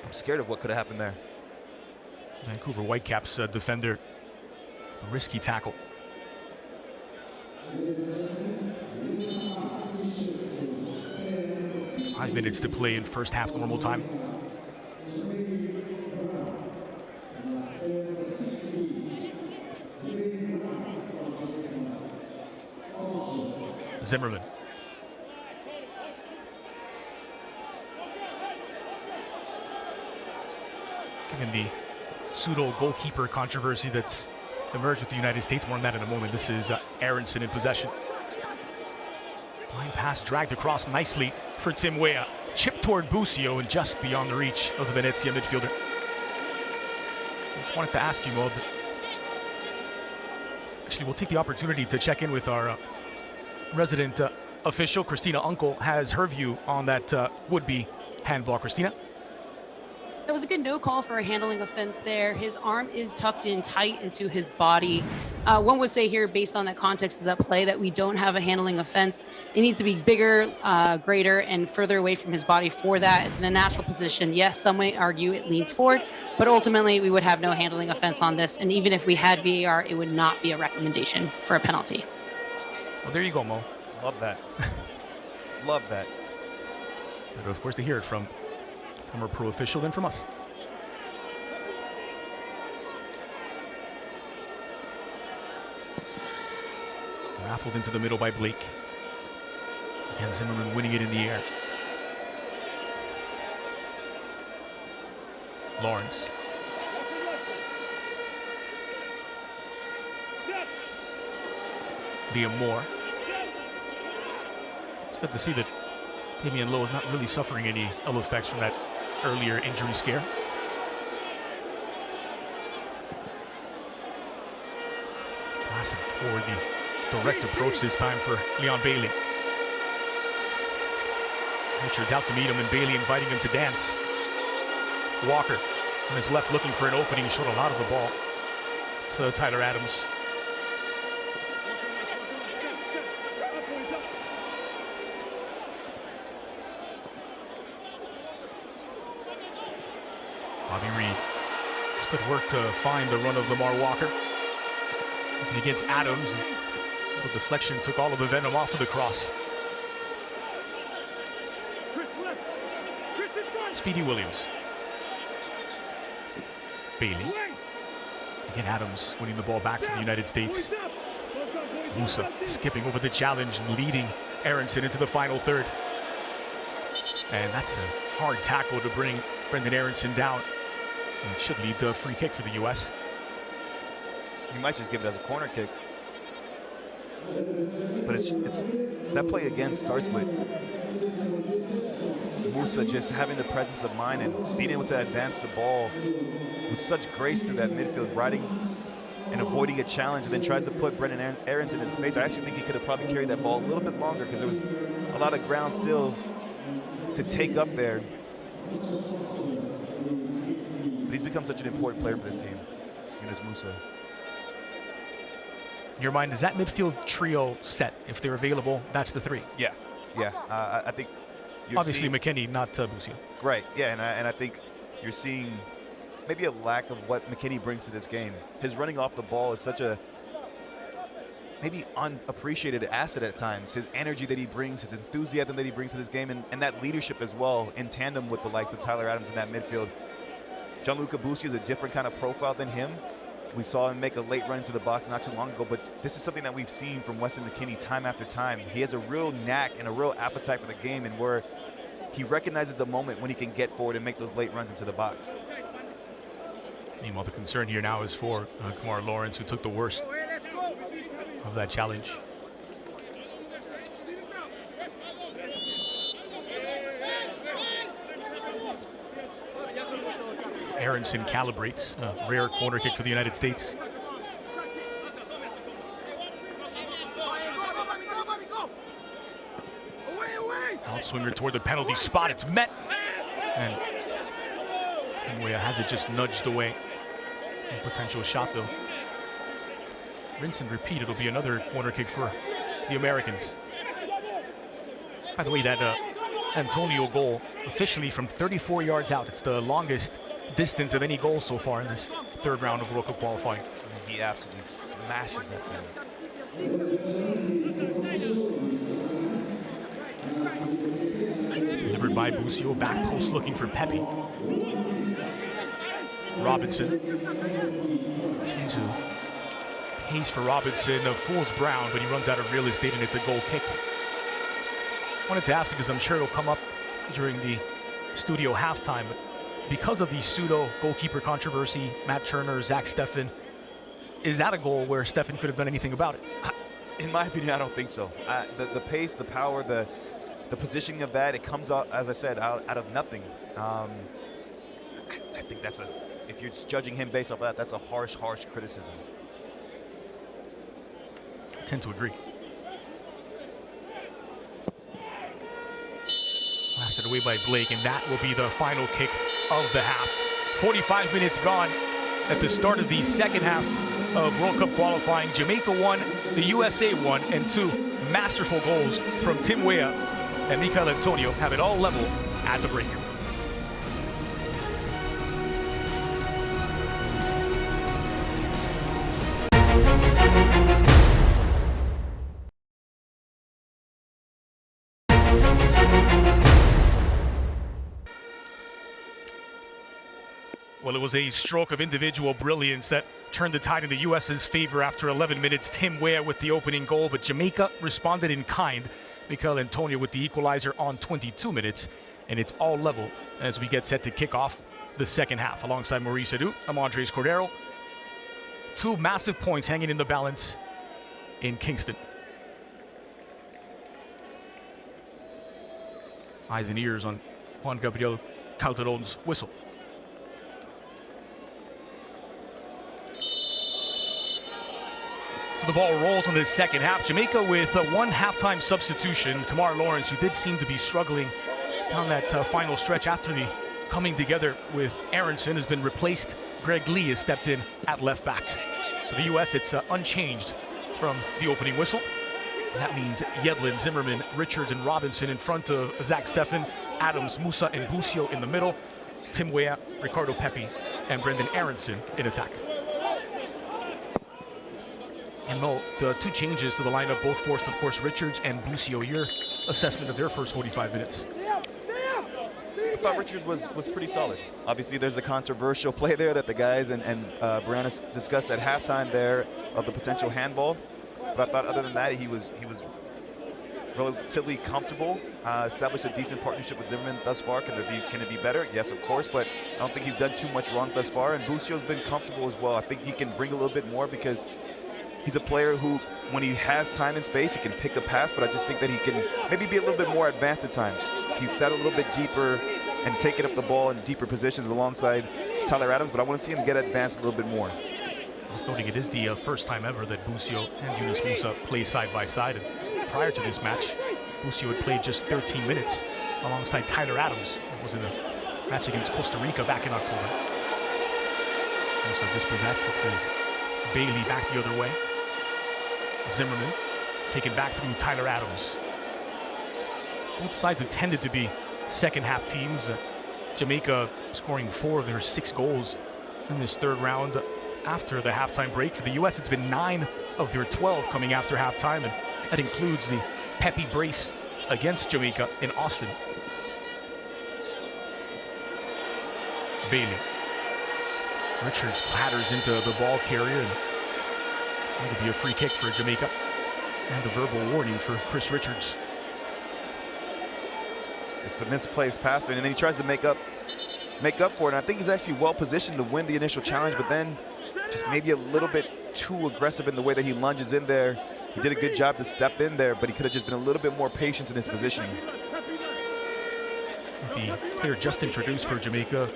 I'm scared of what could have happened there. Vancouver Whitecaps defender, a risky tackle. Five minutes to play in first half normal time. Zimmerman. Given the pseudo goalkeeper controversy that's emerged with the United States, more on that in a moment. This is Aronson in possession. Blind pass dragged across nicely for Tim Weah. Chip toward Busio and just beyond the reach of the Venezia midfielder. Just wanted to ask you, Mo, actually we'll take the opportunity to check in with our resident official. Christina Uncle has her view on that would-be handball. Christina? That was a good no call for a handling offense there. His arm is tucked in tight into his body. One would say here, based on that context of that play, that we don't have a handling offense. It needs to be bigger, greater, and further away from his body for that. It's in a natural position. Yes, some may argue it leans forward, but ultimately we would have no handling offense on this. And even if we had VAR, it would not be a recommendation for a penalty. Well, there you go, Mo. Love that. Love that. But of course, to hear it from former pro official than from us. Raffled into the middle by Blake. Again, Zimmerman winning it in the air. Lawrence. Liam Moore. It's good to see that Damian Lowe is not really suffering any ill effects from that earlier injury scare. Passing forward, the direct approach this time for Leon Bailey. Richards out to meet him, and Bailey inviting him to dance. Walker on his left looking for an opening. He showed a lot of the ball to Tyler Adams. Bobby Reed. It's good work to find the run of Lamar Walker. Looking against Adams. The deflection took all of the venom off of the cross. Speedy Williams. Bailey. Again, Adams winning the ball back for the United States. Musa skipping over the challenge and leading Aronson into the final third. And that's a hard tackle to bring Brendan Aronson down. And it should lead to a free kick for the U.S. He might just give it as a corner kick. But it's that play again starts with Musa just having the presence of mind and being able to advance the ball with such grace through that midfield, riding and avoiding a challenge, and then tries to put Brendan Aronson in space. I actually think he could have probably carried that ball a little bit longer because there was a lot of ground still to take up there. But he's become such an important player for this team, Yunus Musa. In your mind, is that midfield trio set? If they're available, that's the three. Yeah. I think obviously McKinney, not Busio. Right. Yeah, and I think you're seeing maybe a lack of what McKinney brings to this game. His running off the ball is such a maybe unappreciated asset at times. His energy that he brings, his enthusiasm that he brings to this game, and that leadership as well in tandem with the likes of Tyler Adams in that midfield. Gianluca Busio is a different kind of profile than him. We saw him make a late run into the box not too long ago, but this is something that we've seen from Weston McKinney time after time. He has a real knack and a real appetite for the game, and where he recognizes the moment when he can get forward and make those late runs into the box. Meanwhile, the concern here now is for Kamar Lawrence, who took the worst of that challenge. Aronson calibrates a rare corner kick for the United States. Outswinger toward the penalty spot. It's met. And Timwea has it just nudged away. A potential shot, though. Rinse and repeat. It'll be another corner kick for the Americans. By the way, that Antonio goal officially from 34 yards out. It's the longest distance of any goal so far in this third round of World Cup qualifying. He absolutely smashes that thing. Delivered by Busio, back post looking for Pepe. Robinson. Change of pace for Robinson. Fools Brown, but he runs out of real estate and it's a goal kick. Wanted to ask because I'm sure it'll come up during the studio halftime. Because of the pseudo goalkeeper controversy, Matt Turner, Zach Steffen, is that a goal where Steffen could have done anything about it? In my opinion, I don't think so. The pace, the power, the positioning of that, it comes out, as I said, out of nothing. I think that's if you're judging him based off that, that's a harsh criticism. I tend to agree. Blasted away by Blake, and that will be the final kick of the half. 45 minutes gone at the start of the second half of World Cup qualifying. Jamaica won, the USA won, and two masterful goals from Tim Weah and Michael Antonio have it all level at the break. Well, it was a stroke of individual brilliance that turned the tide in the U.S.'s favor after 11 minutes. Tim Weah with the opening goal, but Jamaica responded in kind. Michael Antonio with the equalizer on 22 minutes, and it's all level as we get set to kick off the second half. Alongside Maurice Adu, I'm Andres Cordero. Two massive points hanging in the balance in Kingston. Eyes and ears on Juan Gabriel Calderon's whistle. The ball rolls in the second half. Jamaica with one halftime substitution. Kamar Lawrence, who did seem to be struggling down that final stretch after the coming together with Aronson, has been replaced. Greg Lee has stepped in at left back. So the U.S., it's unchanged from the opening whistle. And that means Yedlin, Zimmerman, Richards, and Robinson in front of Zach Steffen, Adams, Musa, and Busio in the middle. Tim Weah, Ricardo Pepi, and Brendan Aronson in attack. And Mo, the two changes to the lineup both forced, of course, Richards and Busio. Your assessment of their first 45 minutes? I thought Richards was pretty solid. Obviously, there's a controversial play there that the guys and Brianna discussed at halftime there of the potential handball. But I thought other than that, he was relatively comfortable. Established a decent partnership with Zimmerman thus far. Can it be better? Yes, of course, but I don't think he's done too much wrong thus far. And Busio's been comfortable as well. I think he can bring a little bit more because he's a player who, when he has time and space, he can pick a pass, but I just think that he can maybe be a little bit more advanced at times. He's set a little bit deeper and taking up the ball in deeper positions alongside Tyler Adams, but I want to see him get advanced a little bit more. Worth noting it is the first time ever that Busio and Yunus Musa play side by side. And prior to this match, Busio had played just 13 minutes alongside Tyler Adams. It was in a match against Costa Rica back in October. Musa dispossessed. This is Bailey back the other way. Zimmerman taken back through Tyler Adams. Both sides have tended to be second half teams. Jamaica scoring 4 of their 6 goals in this third round after the halftime break. For the U.S., it's been 9 of their 12 coming after halftime, and that includes the Pepe brace against Jamaica in Austin. Bailey. Richards clatters into the ball carrier, and it's going to be a free kick for Jamaica. And the verbal warning for Chris Richards. It's a misplaced passer, and then he tries to make up for it. And I think he's actually well positioned to win the initial challenge, but then just maybe a little bit too aggressive in the way that he lunges in there. He did a good job to step in there, but he could have just been a little bit more patient in his positioning. The player just introduced for Jamaica,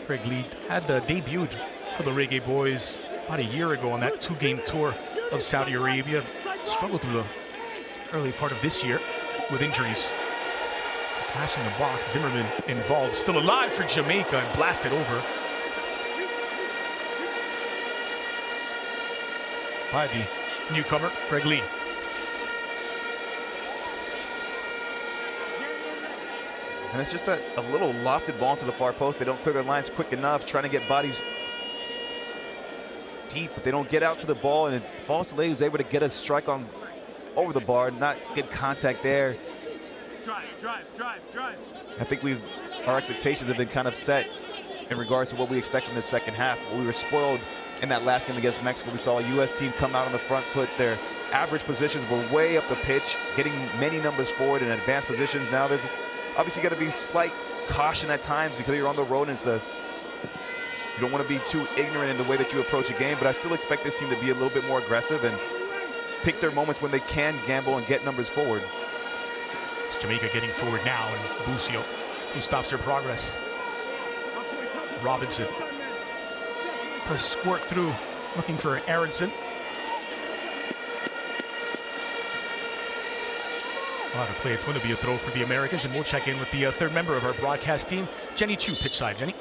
Greg Lee, had debuted for the Reggae Boys about a year ago on that 2-game tour of Saudi Arabia. Struggled through the early part of this year with injuries. Clash in the box, Zimmerman involved, still alive for Jamaica and blasted over by the newcomer, Greg Lee. And it's just a little lofted ball to the far post. They don't clear their lines quick enough, trying to get bodies deep, but they don't get out to the ball, and it falls to Lee, who's able to get a strike on over the bar, not get contact there. Drive. I think our expectations have been kind of set in regards to what we expect in the second half. We were spoiled in that last game against Mexico. We saw a U.S. team come out on the front foot. Their average positions were way up the pitch, getting many numbers forward in advanced positions. Now there's obviously got to be slight caution at times because you're on the road, and you don't want to be too ignorant in the way that you approach a game, but I still expect this team to be a little bit more aggressive and pick their moments when they can gamble and get numbers forward. It's Jamaica getting forward now, and Busio, who stops their progress. Robinson does squirt through, looking for Aronson. A lot of play. It's going to be a throw for the Americans, and we'll check in with the third member of our broadcast team, Jenny Chu, pitch side. Jenny.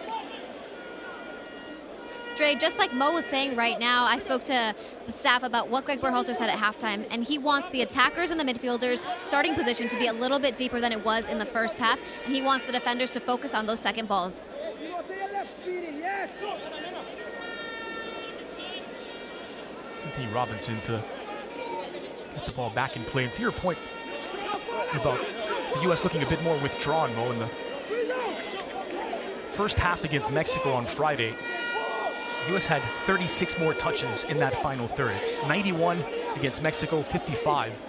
Dre, just like Mo was saying right now, I spoke to the staff about what Greg Berhalter said at halftime, and he wants the attackers and the midfielders' starting position to be a little bit deeper than it was in the first half, and he wants the defenders to focus on those second balls. Anthony Robinson to get the ball back in play. And to your point about the U.S. looking a bit more withdrawn, Mo, in the first half against Mexico on Friday, the U.S. had 36 more touches in that final third. It's 91 against Mexico, 55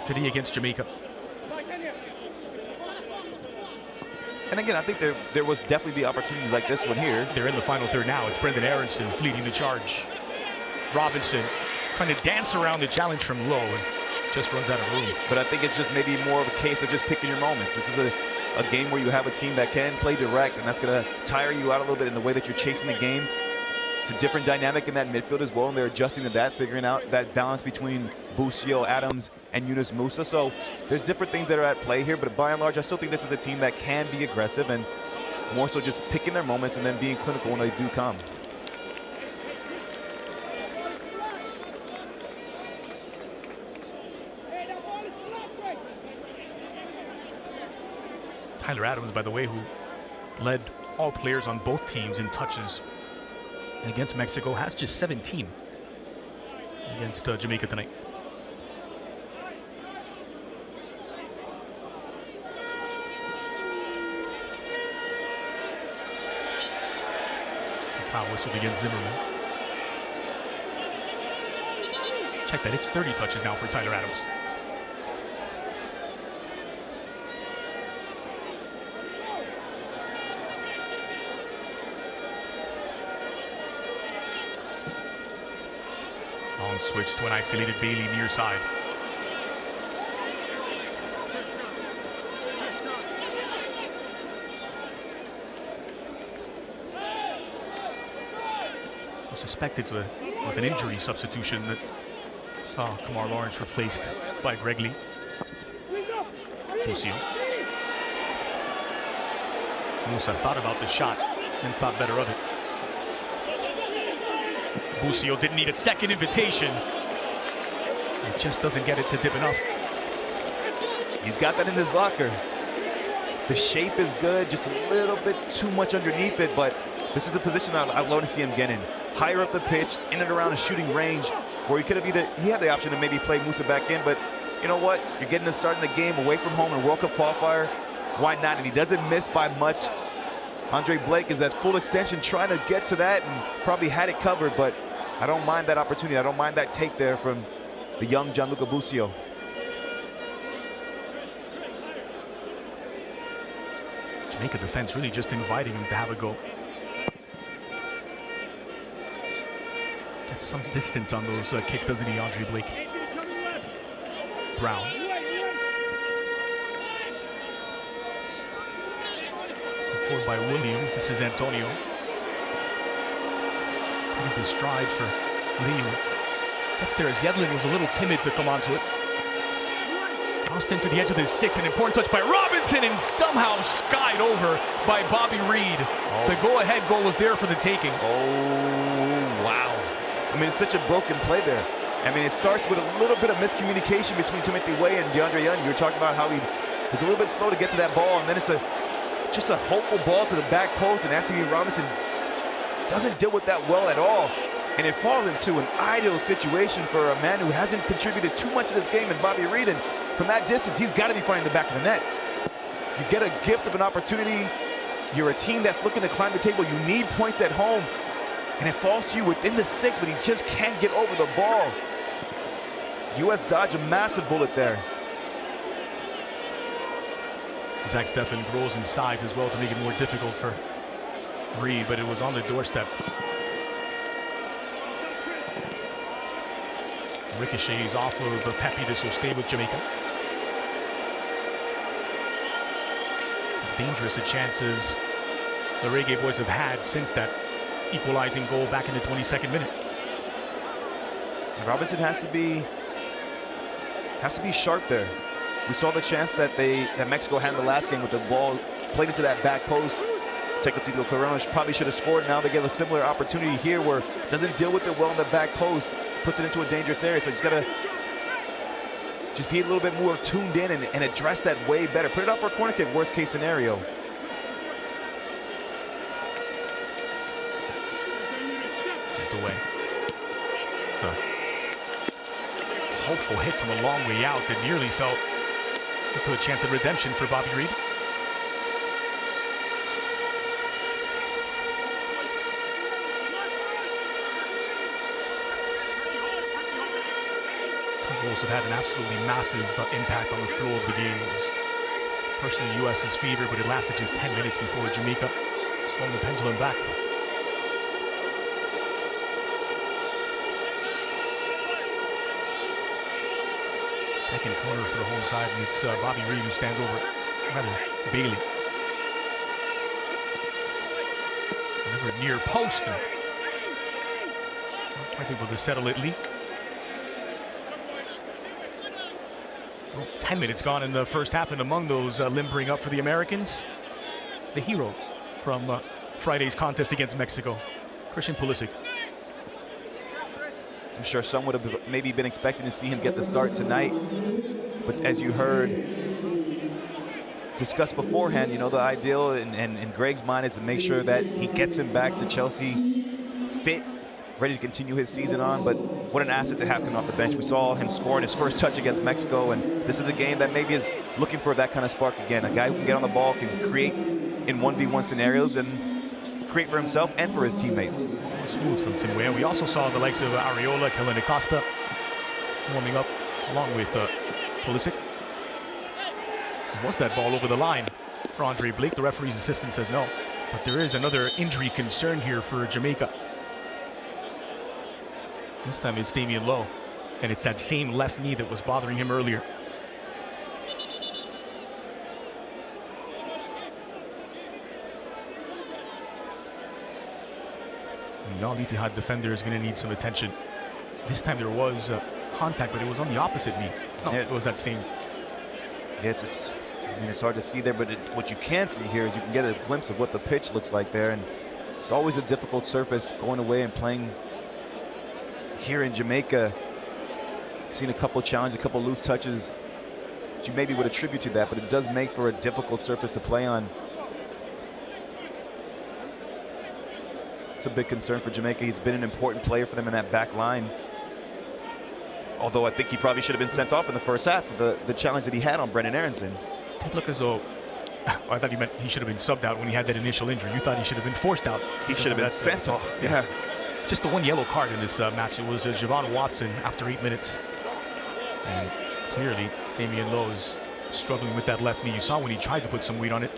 today against Jamaica. And again, I think there was definitely the opportunities like this one here. They're in the final third now. It's Brendan Aronson leading the charge. Robinson trying to dance around the challenge from low and just runs out of room. But I think it's just maybe more of a case of just picking your moments. This is a game where you have a team that can play direct, and that's going to tire you out a little bit in the way that you're chasing the game. It's a different dynamic in that midfield as well, and they're adjusting to that, figuring out that balance between Busio, Adams, and Yunus Musa. So there's different things that are at play here, but by and large, I still think this is a team that can be aggressive and more so just picking their moments and then being clinical when they do come. Tyler Adams, by the way, who led all players on both teams in touches against Mexico, has just 17 against Jamaica tonight. So foul whistled against Zimmerman. Check that, it's 30 touches now for Tyler Adams. Long switch to an isolated Bailey near side. Suspected was an injury substitution that saw Kamar Lawrence replaced by Greg Lee. Busio. Musa thought about the shot and thought better of it. Busio didn't need a second invitation. It just doesn't get it to dip enough. He's got that in his locker. The shape is good, just a little bit too much underneath it, but this is the position I'd love to see him get in. Higher up the pitch, in and around a shooting range, where he could have he had the option to maybe play Musa back in, but you know what? You're getting to start in the game away from home in a World Cup qualifier. Why not? And he doesn't miss by much. Andre Blake is at full extension trying to get to that and probably had it covered, but I don't mind that opportunity. I don't mind that take there from the young Gianluca Busio. Jamaica defense really just inviting him to have a go. Gets some distance on those kicks, doesn't he, Andre Blake? Brown. So forward by Williams. This is Antonio. Putting the stride for Leo. Gets there as Yedlin was a little timid to come onto it. Austin for the edge of the 6, an important touch by Robinson, and somehow skied over by Bobby Reed. Oh. The go-ahead goal was there for the taking. Oh, wow. I mean, it's such a broken play there. I mean, it starts with a little bit of miscommunication between Timothy Way and DeAndre Young. You were talking about how he was a little bit slow to get to that ball, and then it's just a hopeful ball to the back post, and Anthony Robinson doesn't deal with that well at all. And it falls into an ideal situation for a man who hasn't contributed too much to this game in Bobby Reed. And from that distance, he's got to be finding the back of the net. You get a gift of an opportunity. You're a team that's looking to climb the table. You need points at home. And it falls to you within the 6, but he just can't get over the ball. U.S. dodged a massive bullet there. Zach Steffen grows in size as well to make it more difficult for Reed, but it was on the doorstep. Ricochets off of Pepe, this will stay with Jamaica. It's as dangerous a chance as the Reggae boys have had since that equalizing goal back in the 22nd minute. Robinson has to be sharp there. We saw the chance that Mexico had in the last game with the ball played into that back post. Tecatito Corona probably should have scored. Now they get a similar opportunity here where doesn't deal with it well in the back post, puts it into a dangerous area. So he's got to just be a little bit more tuned in and address that way better. Put it up for a corner kick, worst case scenario. Get away. So hopeful hit from a long way out that nearly felt into a chance of redemption for Bobby Reed. Goals have had an absolutely massive impact on the flow of the game. It was first in the U.S.'s fever, but it lasted just 10 minutes before Jamaica swung the pendulum back. Second corner for the home side, and it's Bobby Reed who stands over it. Rather, Bailey. Never near post. Not quite able to settle it, Lee. 10 minutes gone in the first half, and among those limbering up for the Americans, the hero from Friday's contest against Mexico, Christian Pulisic. I'm sure some would have maybe been expecting to see him get the start tonight, but as you heard discussed beforehand, you know, the ideal in Greg's mind is to make sure that he gets him back to Chelsea fit, ready to continue his season on. But what an asset to have coming off the bench. We saw him score in his first touch against Mexico, and this is a game that maybe is looking for that kind of spark again. A guy who can get on the ball, can create in 1v1 scenarios, and create for himself and for his teammates. Smooth from Tim Weah. We also saw the likes of Ariola, Kellen Acosta warming up along with Pulisic. Was that ball over the line for Andre Blake? The referee's assistant says no, but there is another injury concern here for Jamaica. This time it's Damian Lowe, and it's that same left knee that was bothering him earlier. The Al-Ittihad defender is going to need some attention. This time there was contact, but it was on the opposite knee. No, it was that same. Yes, I mean, it's hard to see there, but what you can see here is you can get a glimpse of what the pitch looks like there, and it's always a difficult surface going away and playing here in Jamaica. Seen a couple challenges, a couple loose touches that you maybe would attribute to that, but it does make for a difficult surface to play on. It's a big concern for Jamaica. He's been an important player for them in that back line. Although I think he probably should have been sent off in the first half for the challenge that he had on Brendan Aronson. It did look as though, I thought you meant he should have been subbed out when he had that initial injury. You thought he should have been forced out. He should have been sent off. Yeah. Just the one yellow card in this match. It was Javon Watson after 8 minutes. And clearly, Damian Lowe is struggling with that left knee. You saw when he tried to put some weight on it.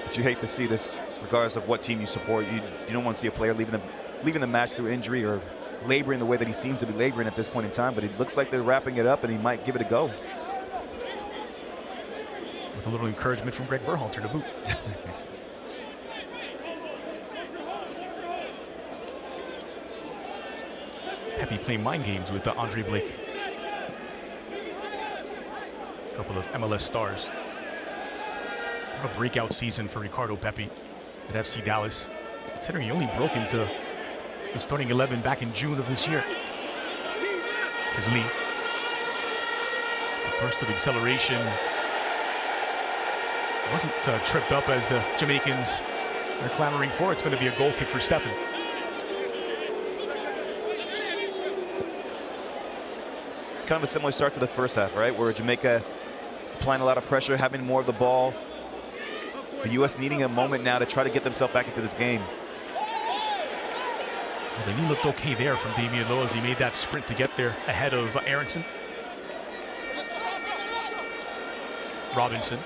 But you hate to see this, regardless of what team you support. You don't want to see a player leaving the match through injury or laboring the way that he seems to be laboring at this point in time. But it looks like they're wrapping it up, and he might give it a go. With a little encouragement from Greg Berhalter to boot. Pepe playing mind games with Andre Blake. A couple of MLS stars. What a breakout season for Ricardo Pepi at FC Dallas, considering he only broke into the starting 11 back in June of this year. This is Lee. A burst of acceleration. Wasn't tripped up as the Jamaicans are clamoring for. It's going to be a goal kick for Stephen. It's kind of a similar start to the first half, right? Where Jamaica applying a lot of pressure, having more of the ball. The U.S. needing a moment now to try to get themselves back into this game. Well, the knee looked okay there from Damian Lowe as he made that sprint to get there ahead of Aronson. Robinson.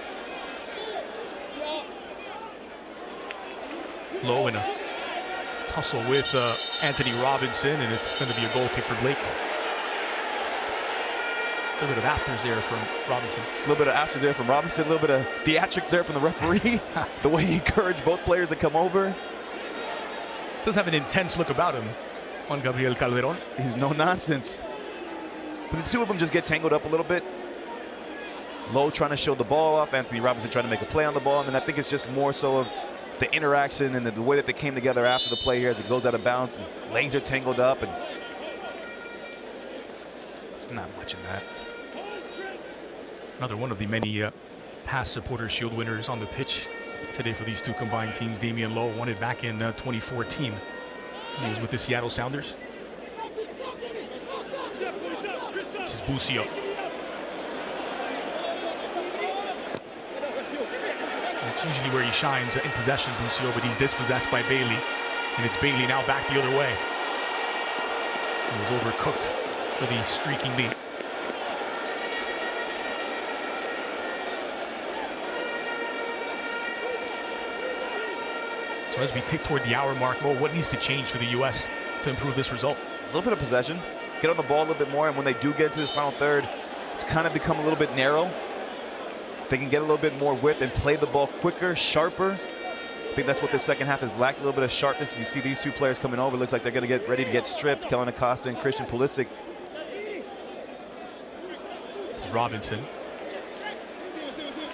Lowe in a tussle with Anthony Robinson, and it's going to be a goal kick for Blake. A little bit of afters there from Robinson. A little bit of afters there from Robinson, a little bit of theatrics there from the referee. The way he encouraged both players to come over. Does have an intense look about him, Juan Gabriel Calderon. He's no nonsense. But the two of them just get tangled up a little bit. Lowe trying to show the ball off, Anthony Robinson trying to make a play on the ball, and then I think it's just more so of the interaction and the way that they came together after the play here as it goes out of bounds, and legs are tangled up, and it's not much in that. Another one of the many past Supporters' Shield winners on the pitch today for these two combined teams. Damian Lowe won it back in 2014. He was with the Seattle Sounders. This is Busio. It's usually where he shines in possession, Busio, but he's dispossessed by Bailey. And it's Bailey now back the other way. He was overcooked for the streaking lead. So as we tick toward the hour mark, Mo, what needs to change for the U.S. to improve this result? A little bit of possession. Get on the ball a little bit more, and when they do get into this final third, it's kind of become a little bit narrow. They can get a little bit more width and play the ball quicker, sharper. I think that's what the second half has lacked, a little bit of sharpness. You see these two players coming over. Looks like they're going to get ready to get stripped. Kellen Acosta and Christian Pulisic. This is Robinson.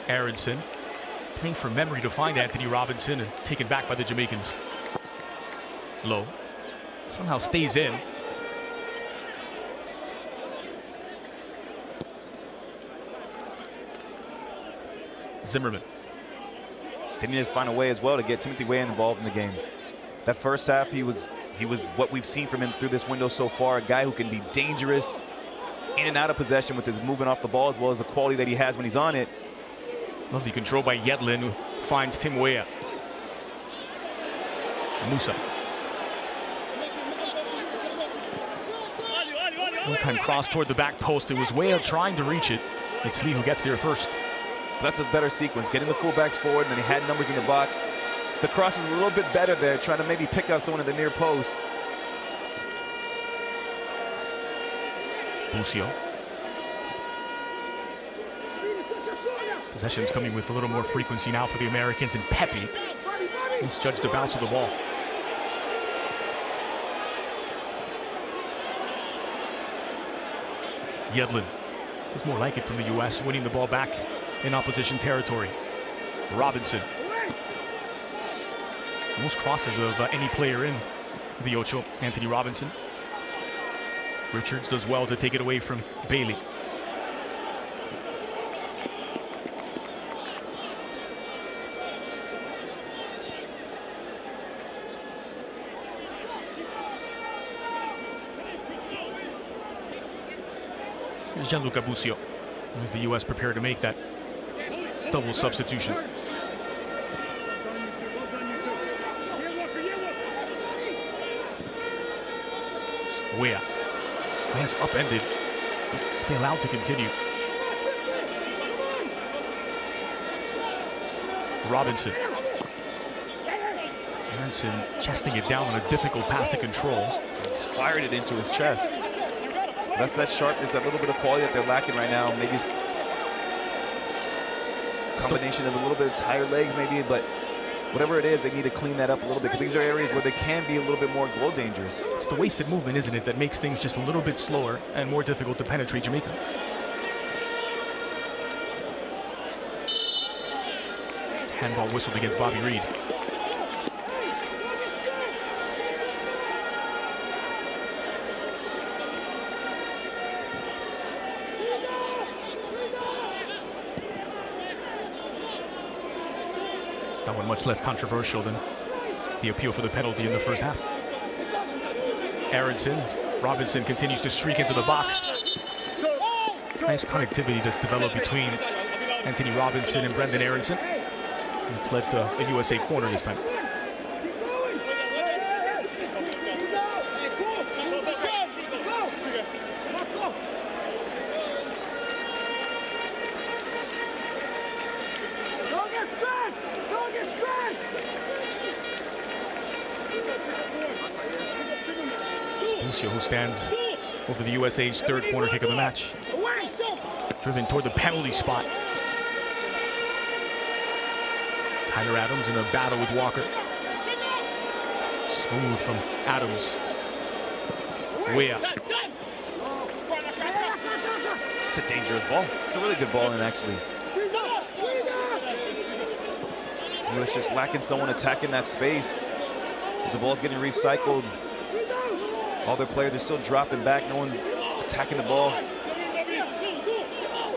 Aronson playing from memory to find Anthony Robinson and taken back by the Jamaicans. Lowe somehow stays in. Zimmerman. They need to find a way as well to get Timothy Weah involved in the game. That first half, he was what we've seen from him through this window so far, a guy who can be dangerous in and out of possession with his moving off the ball, as well as the quality that he has when he's on it. Lovely control by Yedlin, who finds Tim Weah. Musa. One-time cross toward the back post. It was Weah trying to reach it. It's Lee who gets there first. That's a better sequence, getting the fullbacks forward, and then he had numbers in the box. The cross is a little bit better there, trying to maybe pick out someone at the near post. Busio. Possession's coming with a little more frequency now for the Americans, and Pepi misjudged the bounce of the ball. Yedlin. This is more like it from the U.S., winning the ball back in opposition territory. Robinson. Most crosses of any player in the Ocho, Anthony Robinson. Richards does well to take it away from Bailey. Here's Gianluca Busio, as the U.S. prepared to make that double substitution. Wea. Has upended. They allowed to continue. Robinson. Aronson chesting it down on a difficult pass to control. He's fired it into his chest. That's that sharpness, that little bit of quality that they're lacking right now. Maybe it's a combination of a little bit of tired legs, maybe, but whatever it is, they need to clean that up a little bit, because these are areas where they can be a little bit more goal dangerous. It's the wasted movement, isn't it, that makes things just a little bit slower and more difficult to penetrate Jamaica. Handball whistled against Bobby Reed. That one much less controversial than the appeal for the penalty in the first half. Aronson, Robinson continues to streak into the box. Nice connectivity that's developed between Anthony Robinson and Brendan Aronson. It's led to a USA corner this time. Who stands over the USA's third corner kick of the match. Driven toward the penalty spot. Tyler Adams in a battle with Walker. Smooth from Adams. Wea. It's a dangerous ball. It's a really good ball, and actually US just lacking someone attacking that space. As the ball's getting recycled, all their players are still dropping back, no one attacking the ball.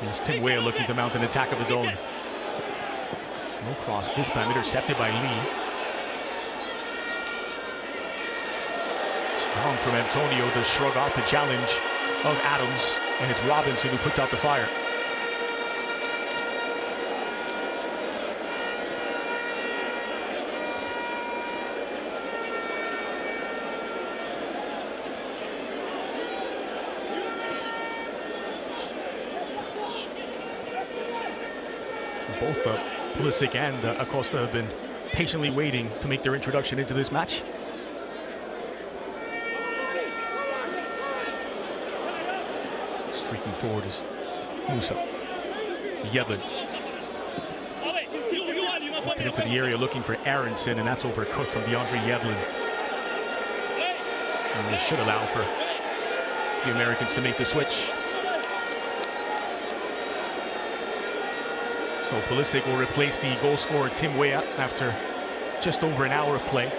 There's Tim Weah looking to mount an attack of his own. No cross this time, intercepted by Lee. Strong from Antonio to shrug off the challenge of Adams, and it's Robinson who puts out the fire. Both Pulisic and Acosta have been patiently waiting to make their introduction into this match. Streaking forward is Musa. Yedlin. Lifted into the area looking for Aronson, and that's overcooked from DeAndre Yedlin. And this should allow for the Americans to make the switch. So Pulisic will replace the goal scorer Tim Weah after just over an hour of play.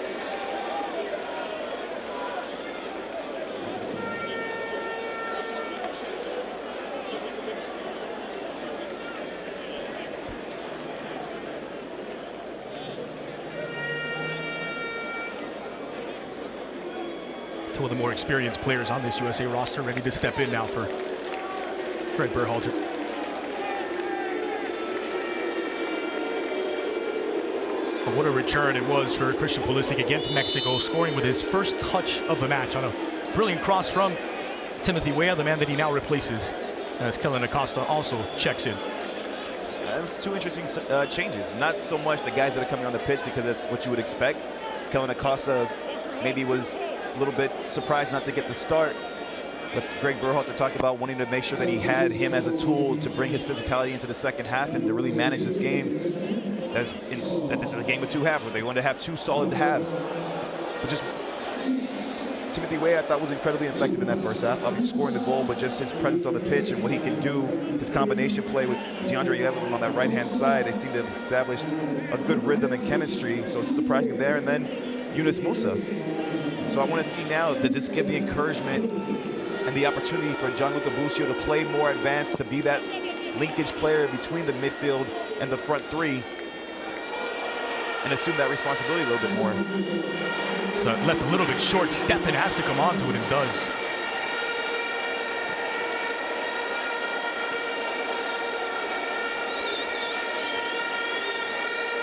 Two of the more experienced players on this USA roster ready to step in now for Greg Berhalter. But what a return it was for Christian Pulisic against Mexico, scoring with his first touch of the match on a brilliant cross from Timothy Weah, the man that he now replaces, as Kellyn Acosta also checks in. That's two interesting changes. Not so much the guys that are coming on the pitch, because that's what you would expect. Kellyn Acosta maybe was a little bit surprised not to get the start. But Greg Berhalter talked about wanting to make sure that he had him as a tool to bring his physicality into the second half and to really manage this game. That this is a game of two halves, where they want to have two solid halves. But just Timothy Weah, I thought, was incredibly effective in that first half. Obviously scoring the goal, but just his presence on the pitch and what he can do, his combination play with DeAndre Yedlin on that right-hand side, they seem to have established a good rhythm and chemistry. So it's surprising there. And then Yunus Musa. So I want to see now to just give the encouragement and the opportunity for Gianluca Busio to play more advanced, to be that linkage player between the midfield and the front three, and assume that responsibility a little bit more. So left a little bit short. Stefan has to come onto it and does.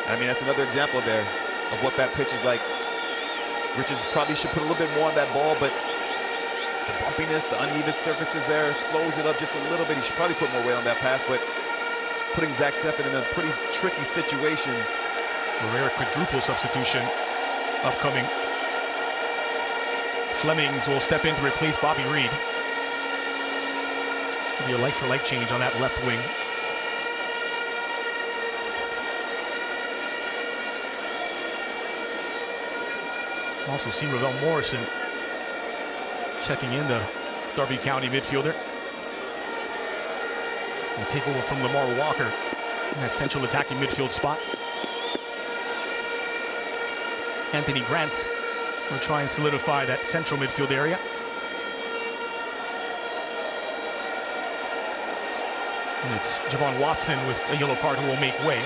I mean, that's another example there of what that pitch is like. Richards probably should put a little bit more on that ball, but the bumpiness, the uneven surfaces there slows it up just a little bit. He should probably put more weight on that pass, but putting Zach Stefan in a pretty tricky situation. A rare quadruple substitution upcoming. Flemings will step in to replace Bobby Reed. Be a like-for-like change on that left wing. Also see Ravel Morrison checking in, the Derby County midfielder. Will take over from Lamar Walker in that central attacking midfield spot. Anthony Grant will try and solidify that central midfield area. And it's Javon Watson with a yellow card who will make way.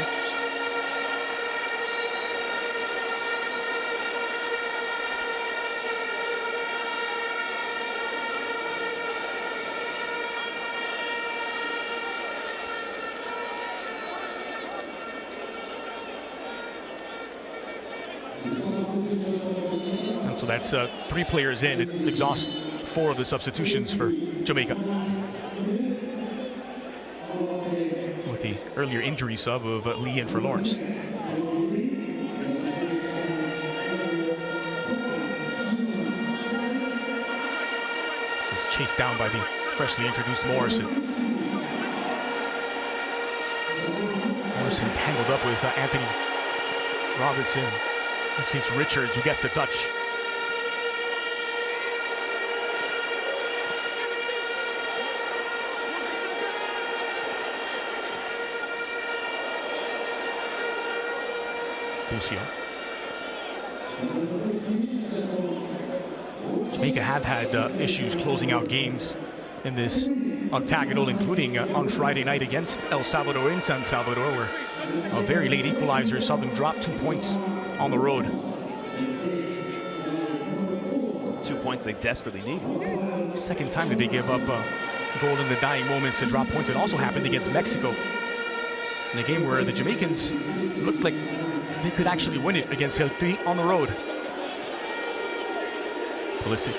And so that's 3 players in. It exhausts 4 of the substitutions for Jamaica. With the earlier injury sub of Lee in for Lawrence. Just chased down by the freshly introduced Morrison. Morrison tangled up with Anthony Robinson. It's Richards who gets the touch. Busio. Jamaica have had issues closing out games in this octagonal, including on Friday night against El Salvador in San Salvador, where a very late equalizer saw them drop 2 points on the road. 2 points they desperately need. Second time that they give up a goal in the dying moments to drop points. It also happened against Mexico in a game where the Jamaicans looked like they could actually win it against El Tri on the road. Pulisic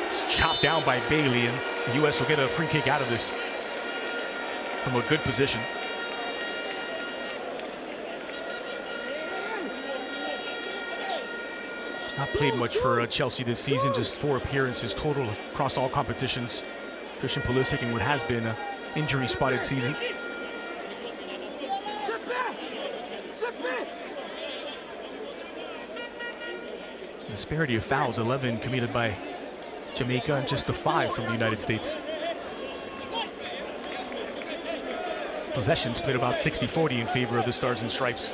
is chopped down by Bailey, and the U.S. will get a free kick out of this from a good position. He's not played much for Chelsea this season, just 4 appearances total across all competitions. Christian Pulisic in what has been an injury-spotted season. Disparity of fouls, 11 committed by Jamaica and just the 5 from the United States. Possession split about 60-40 in favor of the Stars and Stripes.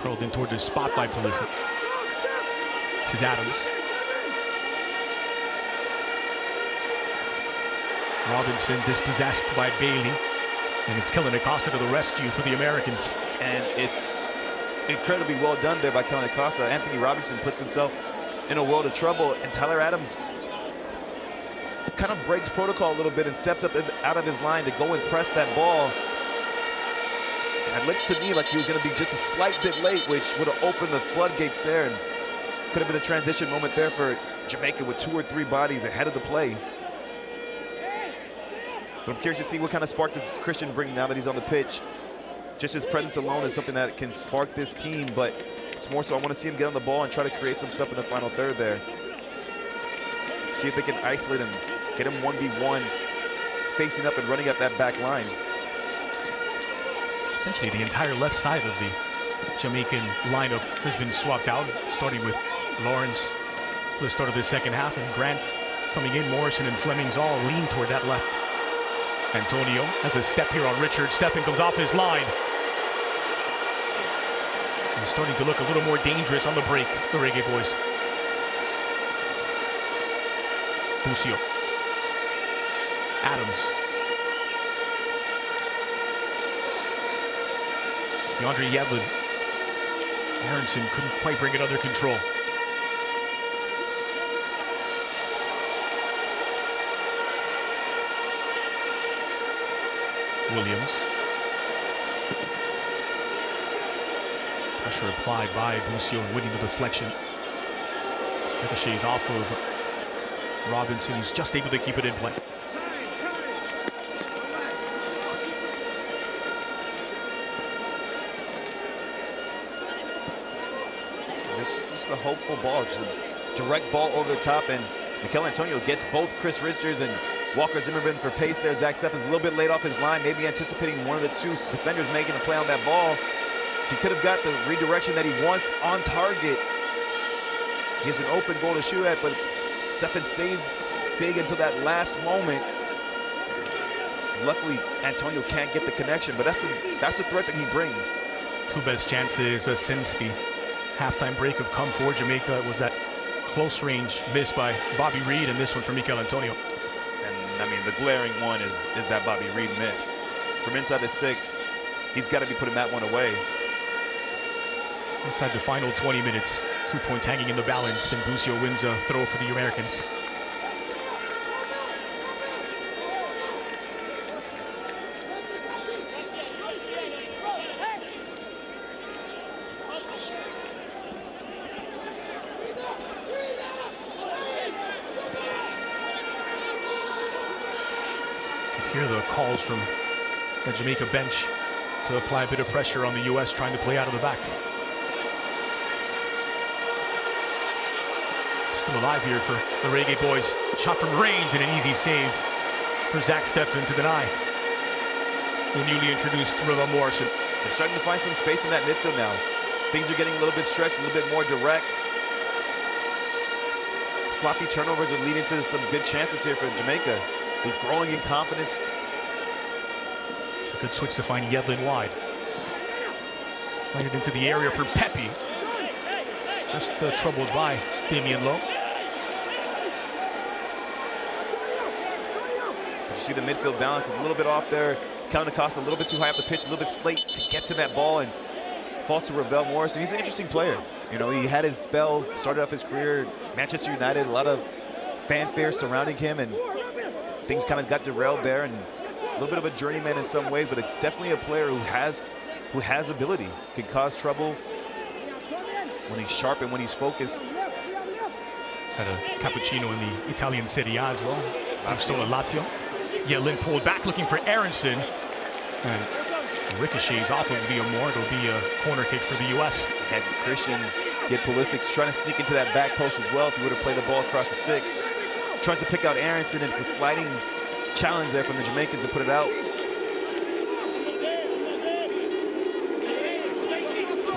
Curled in toward the spot by Pulisic. This is Adams. Robinson dispossessed by Bailey. And it's Kellen Acosta to the rescue for the Americans. And it's incredibly well done there by Kellen Acosta. Anthony Robinson puts himself in a world of trouble, and Tyler Adams kind of breaks protocol a little bit and steps up out of his line to go and press that ball. And it looked to me like he was going to be just a slight bit late, which would have opened the floodgates there, and could have been a transition moment there for Jamaica with 2 or 3 bodies ahead of the play. But I'm curious to see what kind of spark does Christian bring now that he's on the pitch. Just his presence alone is something that can spark this team, but it's more so I want to see him get on the ball and try to create some stuff in the final third there. See if they can isolate him, get him 1v1, facing up and running up that back line. Essentially the entire left side of the Jamaican lineup has been swapped out, starting with Lawrence for the start of the second half, and Grant coming in. Morrison and Flemings all lean toward that left. Antonio has a step here on Richard. Stefan comes off his line. He's starting to look a little more dangerous on the break, the Reggae boys. Busio. Adams. DeAndre Yedlin. Aronson couldn't quite bring it under control. Williams. Pressure applied by Busio and winning the deflection. Ricochets off of Robinson, who's just able to keep it in play. This is just a hopeful ball, just a direct ball over the top, and Mikel Antonio gets both Chris Richards and Walker Zimmerman for pace there. Zach Steff is a little bit late off his line, maybe anticipating one of the two defenders making a play on that ball. If he could have got the redirection that he wants on target, he has an open goal to shoot at, but Stephen stays big until that last moment. Luckily, Antonio can't get the connection, but that's a threat that he brings. Two best chances since the halftime break have come for Jamaica. It was that close range miss by Bobby Reed, and this one from Mikel Antonio. And I mean, the glaring one is that Bobby Reed miss. From inside the 6, he's got to be putting that one away. Inside the final 20 minutes, 2 points hanging in the balance, and Busio wins a throw for the Americans. Hear the calls from the Jamaica bench to apply a bit of pressure on the U.S. trying to play out of the back. Still alive here for the Reggae boys. Shot from range and an easy save for Zach Steffen to deny the newly introduced Rilla Morrison. They're starting to find some space in that midfield now. Things are getting a little bit stretched, a little bit more direct. Sloppy turnovers are leading to some good chances here for Jamaica, who's growing in confidence. It's a good switch to find Yedlin wide. Played it into the area for Pepe. Just troubled by Damian Lowe. You see the midfield balance is a little bit off there. Kellen Acosta a little bit too high up the pitch, a little bit late to get to that ball, and falls to Ravel Morrison. He's an interesting player. You know, he had his spell, started off his career at Manchester United, a lot of fanfare surrounding him, and things kind of got derailed there, and a little bit of a journeyman in some ways, but definitely a player who has ability, can cause trouble when he's sharp and when he's focused. Had a cappuccino in the Italian Serie A as well. Barcelona Lazio. Yedlin pulled back looking for Aronson, and ricochets off of Villamor. It'll be a corner kick for the U.S. Had Christian, get Pulisic trying to sneak into that back post as well if he would have played the ball across the 6. Tries to pick out Aronson, and it's the sliding challenge there from the Jamaicans to put it out.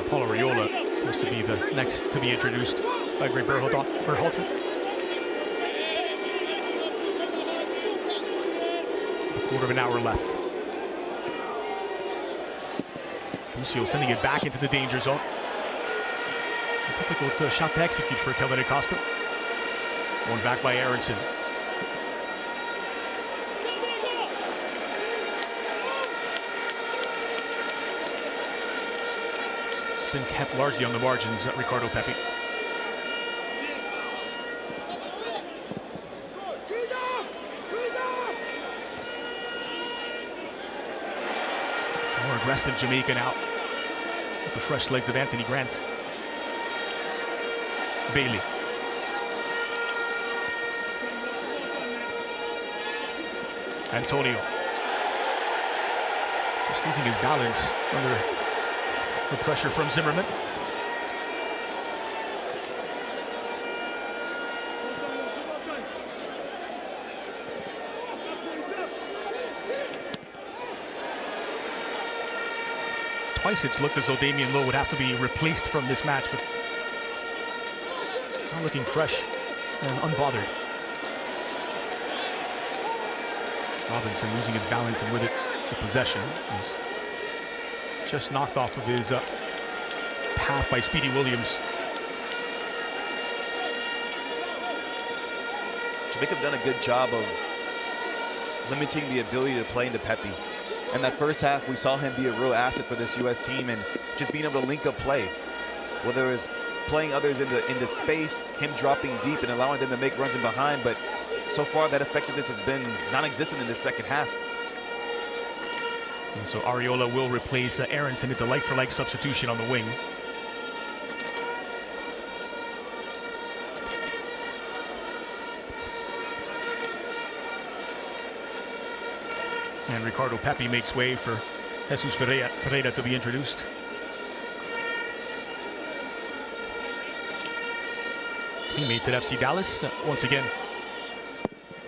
Paulo Riola supposed to be the next to be introduced by Greg Berhalter. A quarter of an hour left. Busio sending it back into the danger zone. A difficult shot to execute for Kellen Acosta. One back by Aronson. It's been kept largely on the margins, Ricardo Pepi. More aggressive Jamaica now with the fresh legs of Anthony Grant. Bailey. Antonio. Just losing his balance under the pressure from Zimmerman. Twice it's looked as though Damian Lowe would have to be replaced from this match, but now looking fresh and unbothered. Robinson losing his balance, and with it, the possession is just knocked off of his path by Speedy Williams. Jamaica have done a good job of limiting the ability to play into Pepe. In that first half, we saw him be a real asset for this U.S. team and just being able to link up play. Whether it was playing others into space, him dropping deep and allowing them to make runs in behind, but so far that effectiveness has been non-existent in the second half. And so Ariola will replace Aronson. It's a like-for-like substitution on the wing. And Ricardo Pepi makes way for Jesus Ferreira to be introduced. Teammates at FC Dallas. Once again,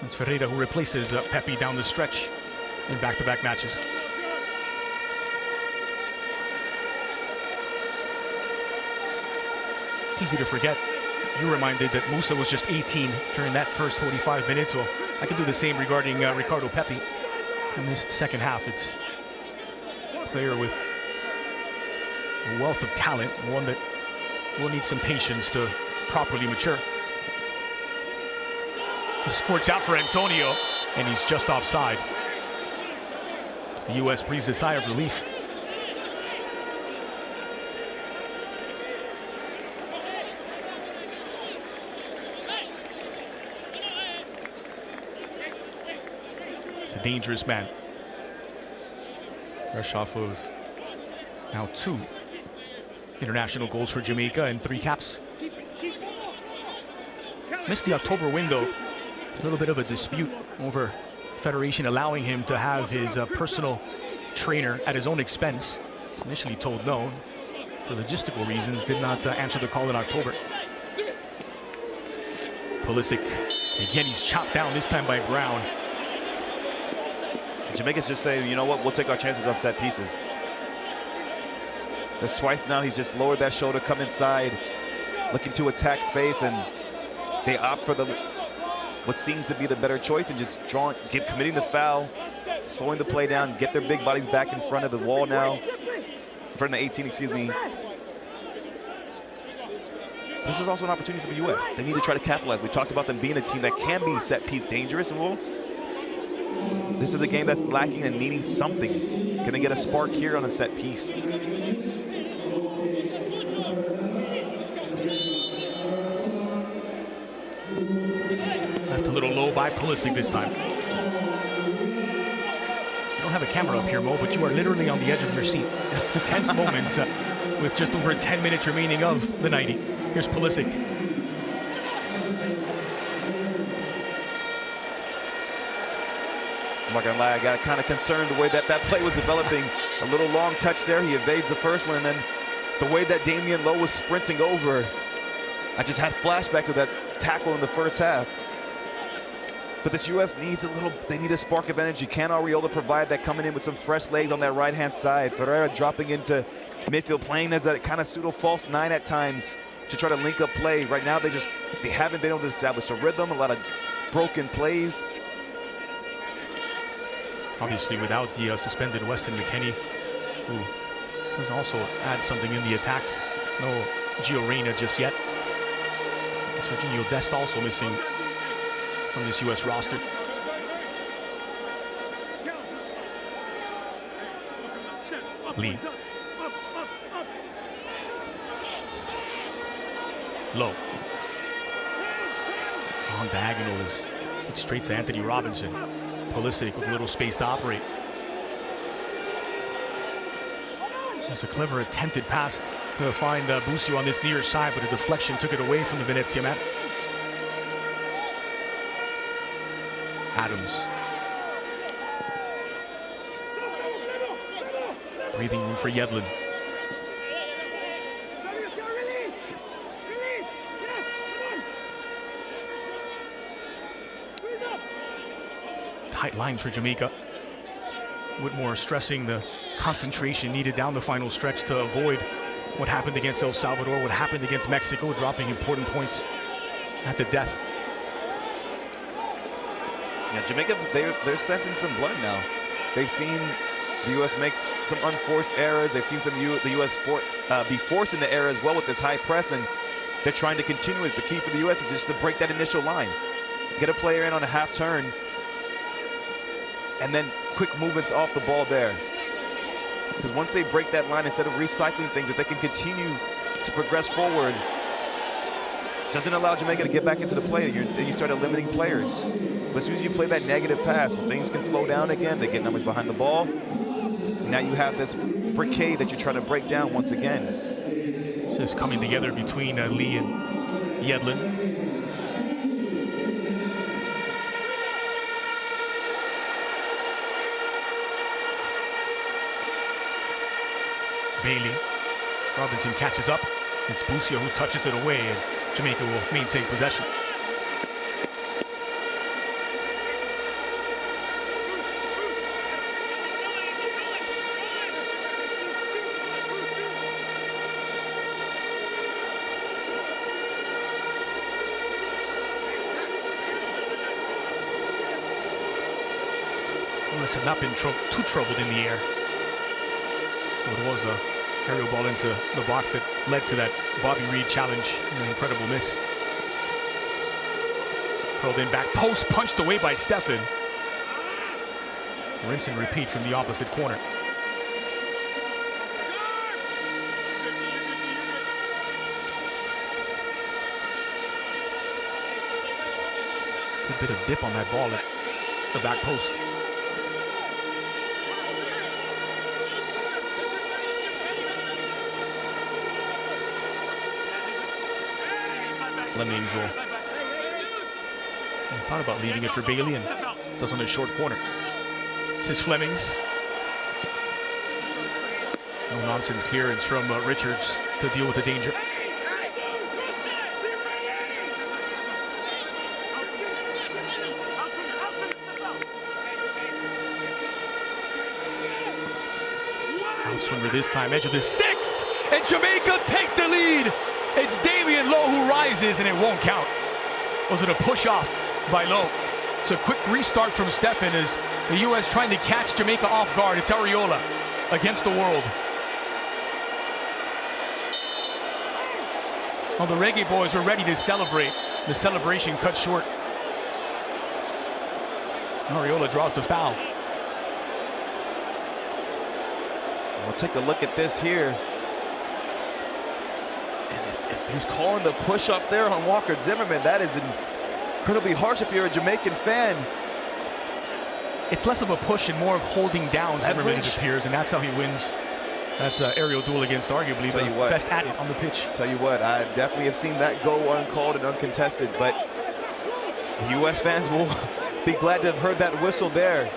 it's Ferreira who replaces Pepi down the stretch in back-to-back matches. It's easy to forget. You're reminded that Musa was just 18 during that first 45 minutes. Well, I can do the same regarding Ricardo Pepi. In this second half, it's a player with a wealth of talent, one that will need some patience to properly mature. He squirts out for Antonio, and he's just offside. As the U.S. breathes a sigh of relief. It's a dangerous man. Fresh off of now 2 international goals for Jamaica and 3 caps. Missed the October window. A little bit of a dispute over Federation allowing him to have his personal trainer at his own expense. He's initially told no. For logistical reasons, did not answer the call in October. Pulisic, again, he's chopped down, this time by Brown. Jamaica's just saying, you know what, we'll take our chances on set pieces. That's twice now he's just lowered that shoulder, come inside, looking to attack space, and they opt for what seems to be the better choice and just committing the foul, slowing the play down, get their big bodies back in front of the wall now. In front of the 18, excuse me. This is also an opportunity for the U.S. They need to try to capitalize. We talked about them being a team that can be set piece dangerous, and this is a game that's lacking and needing something. Can they get a spark here on a set piece? Left a little low by Pulisic this time. You don't have a camera up here, Mo, but you are literally on the edge of your seat. Tense moments with just over 10 minutes remaining of the 90. Here's Pulisic. I'm not gonna lie, I got kind of concerned the way that play was developing. A little long touch there, he evades the first one, and then the way that Damian Lowe was sprinting over, I just had flashbacks of that tackle in the first half. But this U.S. needs they need a spark of energy. Can Ariola provide that, coming in with some fresh legs on that right-hand side? Ferreira dropping into midfield, playing as a kind of pseudo-false 9 at times to try to link up play. Right now, they haven't been able to establish a rhythm, a lot of broken plays. Obviously, without the suspended Weston McKennie, who does also add something in the attack. No Gio Reyna just yet. Serginho Dest also missing from this U.S. roster. Lee. Low. On diagonal is it's straight to Anthony Robinson. Pulisic with a little space to operate. It's a clever attempted pass to find Busio on this near side, but a deflection took it away from the Venezia man. Adams. Breathing room for Yedlin. Tight lines for Jamaica. Whitmore stressing the concentration needed down the final stretch to avoid what happened against El Salvador, what happened against Mexico, dropping important points at the death. Yeah, Jamaica, they're sensing some blood now. They've seen The U.S. makes some unforced errors. They've seen the U.S. be forced into error as well with this high press, and they're trying to continue it. The key for the U.S. is just to break that initial line. Get a player in on a half turn, and then quick movements off the ball there. Because once they break that line, instead of recycling things, if they can continue to progress forward, doesn't allow Jamaica to get back into the play. Then you start eliminating players. But as soon as you play that negative pass, things can slow down again. They get numbers behind the ball. Now you have this briquet that you're trying to break down once again. Just coming together between Lee and Yedlin. Bailey. Robinson catches up. It's Busia who touches it away, and Jamaica will maintain possession. U.S. had not been too troubled in the air. It was a aerial ball into the box that led to that Bobby Reed challenge, an incredible miss. Curled in back post, punched away by Stephen. Rinse and repeat from the opposite corner. Good bit of dip on that ball at the back post. Flemings will thought about leaving it for Bailey and does on his short corner. This is Flemings. No nonsense clearance from Richards to deal with the danger. Outswinger this time, edge of the 6, and Jamaica take the lead. It's Damian Lowe who rises, and it won't count. Was it a push-off by Lowe? It's a quick restart from Stephen as the U.S. trying to catch Jamaica off guard. It's Ariola against the world. Well, the Reggae Boys are ready to celebrate. The celebration cut short. Ariola draws the foul. We'll take a look at this here. If he's calling the push up there on Walker Zimmerman, that is incredibly harsh if you're a Jamaican fan. It's less of a push and more of holding down Zimmerman, it appears, and that's how he wins. That's an aerial duel against arguably the best at it on the pitch. Tell you what, I definitely have seen that go uncalled and uncontested, but the U.S. fans will be glad to have heard that whistle there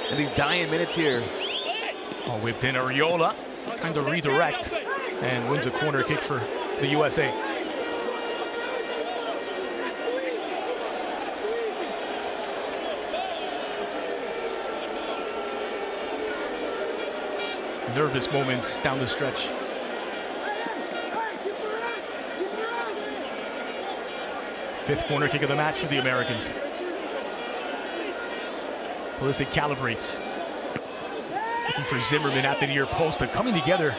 in these dying minutes here. Oh, whipped in Ariola, trying to redirect, and wins a corner kick for the USA. Nervous moments down the stretch. Fifth corner kick of the match for the Americans. Pulisic calibrates. Looking for Zimmerman at the near post, and coming together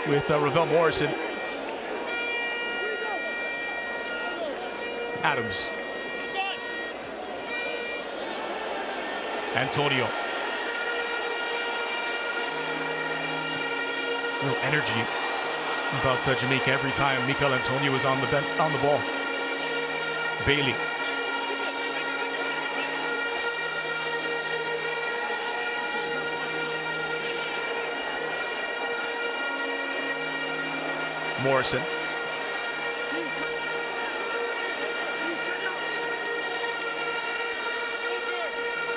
with Ravel Morrison. Adams. Antonio. Real energy about Jamaica every time Mikel Antonio is on the ball. Bailey. Morrison.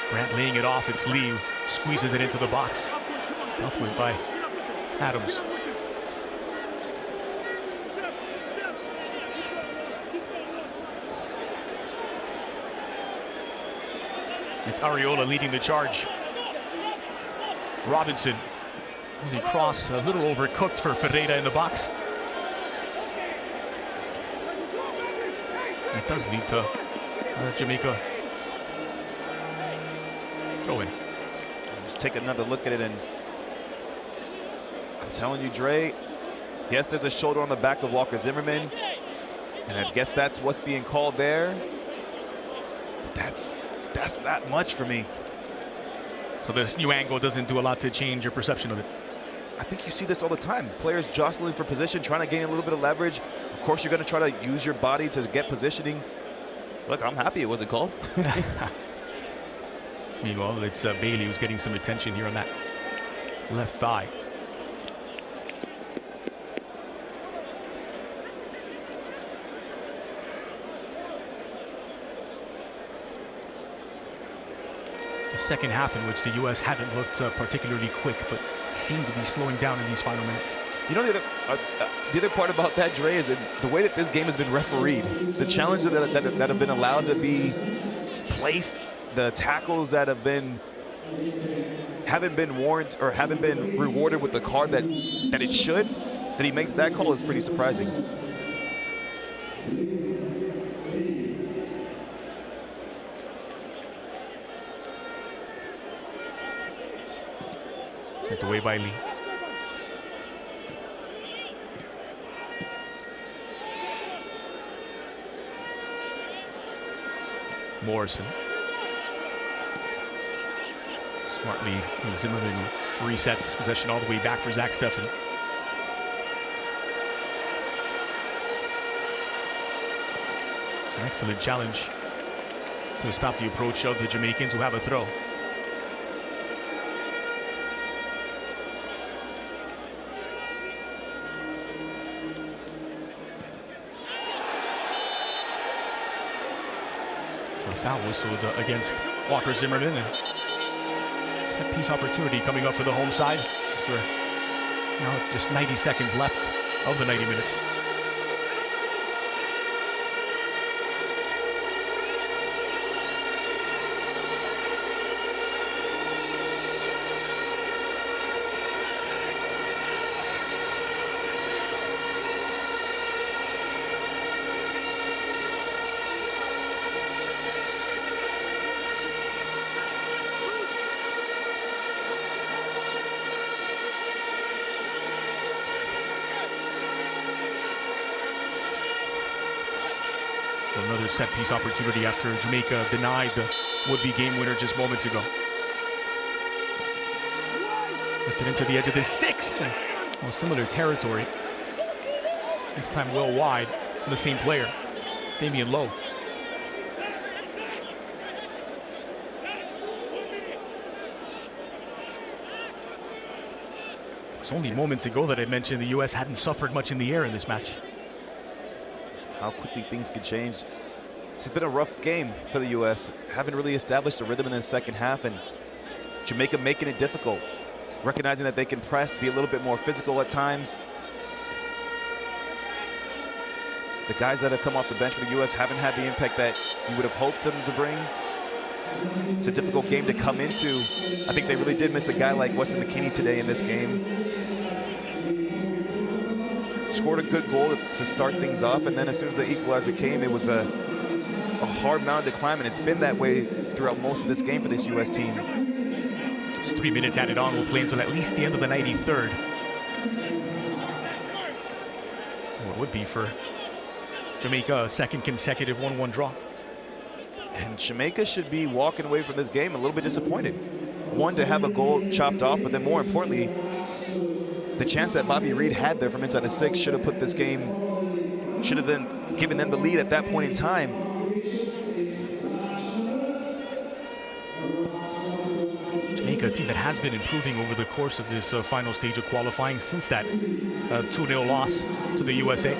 Grant laying it off. It's Lee who squeezes it into the box. Dealt with by Adams. It's Ariola leading the charge. Robinson. The cross a little overcooked for Ferreira in the box. It does lead to Jamaica throw in. take another look at it, and I'm telling you, Dre, yes, there's a shoulder on the back of Walker Zimmerman, and I guess that's what's being called there. But that's not much for me. So this new angle doesn't do a lot to change your perception of it. I think you see this all the time. Players jostling for position, trying to gain a little bit of leverage. Of course, you're going to try to use your body to get positioning. Look, I'm happy it wasn't called. Meanwhile, it's Bailey who's getting some attention here on that left thigh. The second half in which the U.S. haven't looked particularly quick, but seem to be slowing down in these final minutes. You know, the other part about that, Dre, is the way that this game has been refereed. The challenges that have been allowed to be placed, the tackles that haven't been warranted or haven't been rewarded with the card that it should, that he makes that call is pretty surprising. Sent away by Lee. Morrison. Smartly, Zimmerman resets possession all the way back for Zach Steffen. It's an excellent challenge to stop the approach of the Jamaicans, who have a throw. A foul whistled against Walker Zimmerman, and set piece opportunity coming up for the home side. So now just 90 seconds left of the 90 minutes. Another set-piece opportunity after Jamaica denied the would-be game winner just moments ago. Lifted into the edge of the 6. And, well, similar territory. This time well wide on the same player, Damian Lowe. It was only moments ago that I mentioned the U.S. hadn't suffered much in the air in this match. How quickly things can change. This has been a rough game for the U.S. Haven't really established a rhythm in the second half, and Jamaica making it difficult. Recognizing that they can press, be a little bit more physical at times. The guys that have come off the bench for the U.S. haven't had the impact that you would have hoped them to bring. It's a difficult game to come into. I think they really did miss a guy like Weston McKinney today in this game. Scored a good goal to start things off, and then as soon as the equalizer came, it was a hard mountain to climb, and it's been that way throughout most of this game for this U.S. team. Just 3 minutes added on. We'll play until at least the end of the 93rd. What would be for Jamaica a second consecutive 1-1 draw. And Jamaica should be walking away from this game a little bit disappointed. One, to have a goal chopped off, but then more importantly, the chance that Bobby Reed had there from inside the 6 should have put this game, should have then given them the lead at that point in time. Jamaica, a team that has been improving over the course of this final stage of qualifying since that 2-0 loss to the USA.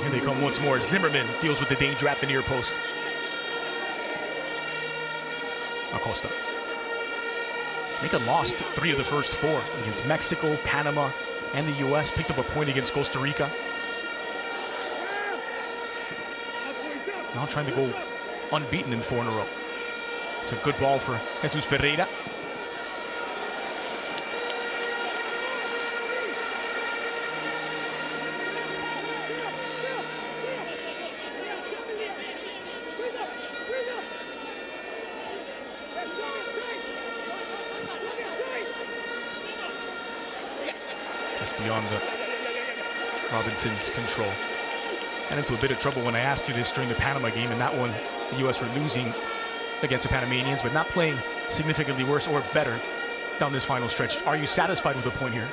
Here they come once more. Zimmerman deals with the danger at the near post. Acosta. Jamaica lost 3 of the first 4 against Mexico, Panama, and the U.S. Picked up a point against Costa Rica. Now trying to go unbeaten in 4 in a row. It's a good ball for Jesus Ferreira. just beyond Robinson's control. Got into a bit of trouble when I asked you this during the Panama game. In that one, the U.S. were losing against the Panamanians, but not playing significantly worse or better down this final stretch. Are you satisfied with the point here?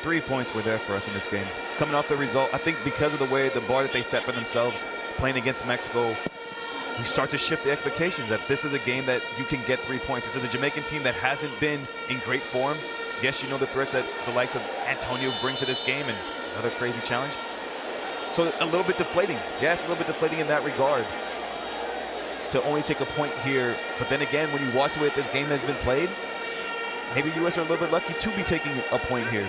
3 points were there for us in this game. Coming off the result, I think because of the way the bar that they set for themselves playing against Mexico, we start to shift the expectations that this is a game that you can get 3 points. This is a Jamaican team that hasn't been in great form. Yes, you know the threats that the likes of Antonio bring to this game and another crazy challenge. So a little bit deflating. Yeah, it's a little bit deflating in that regard to only take a point here. But then again, when you watch the way this game has been played, maybe the U.S. are a little bit lucky to be taking a point here.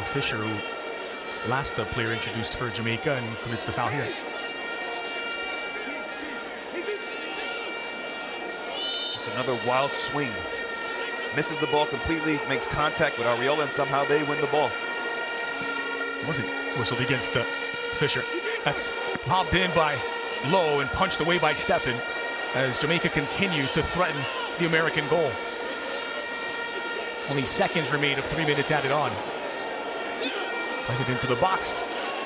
Fisher, who last player introduced for Jamaica, and commits the foul here. Just another wild swing. Misses the ball completely, makes contact with Arriola, and somehow they win the ball. Wasn't whistled against Fisher. That's lobbed in by Lowe and punched away by Stephen as Jamaica continue to threaten the American goal. Only seconds remain of 3 minutes added on. Fight it into the box,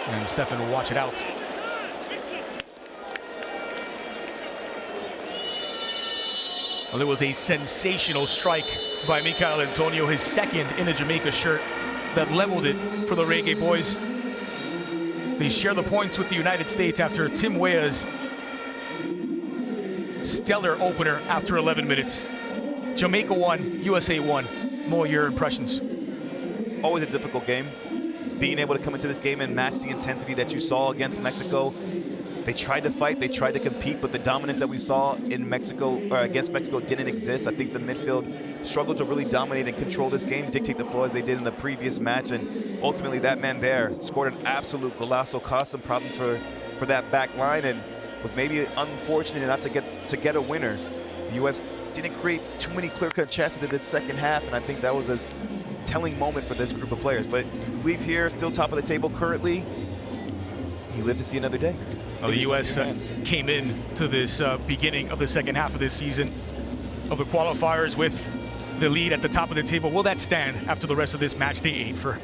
and Stephen will watch it out. Well, it was a sensational strike by Michael Antonio, his second in a Jamaica shirt, that leveled it for the Reggae boys. They share the points with the United States after Tim Weah's stellar opener after 11 minutes. Jamaica won, USA won. Mo, your impressions? Always a difficult game. Being able to come into this game and match the intensity that you saw against Mexico. They tried to fight, they tried to compete, but the dominance that we saw in Mexico, or against Mexico, didn't exist. I think the midfield struggled to really dominate and control this game, dictate the flow as they did in the previous match, and ultimately that man there scored an absolute golazo, caused some problems for that back line, and was maybe unfortunate not to get a winner. The U.S. didn't create too many clear-cut chances in this second half, and I think that was a telling moment for this group of players. But leave here, still top of the table currently. You live to see another day. Well, the U.S. came in to this beginning of the second half of this season of the qualifiers with the lead at the top of the table. Will that stand after the rest of this match day 8 for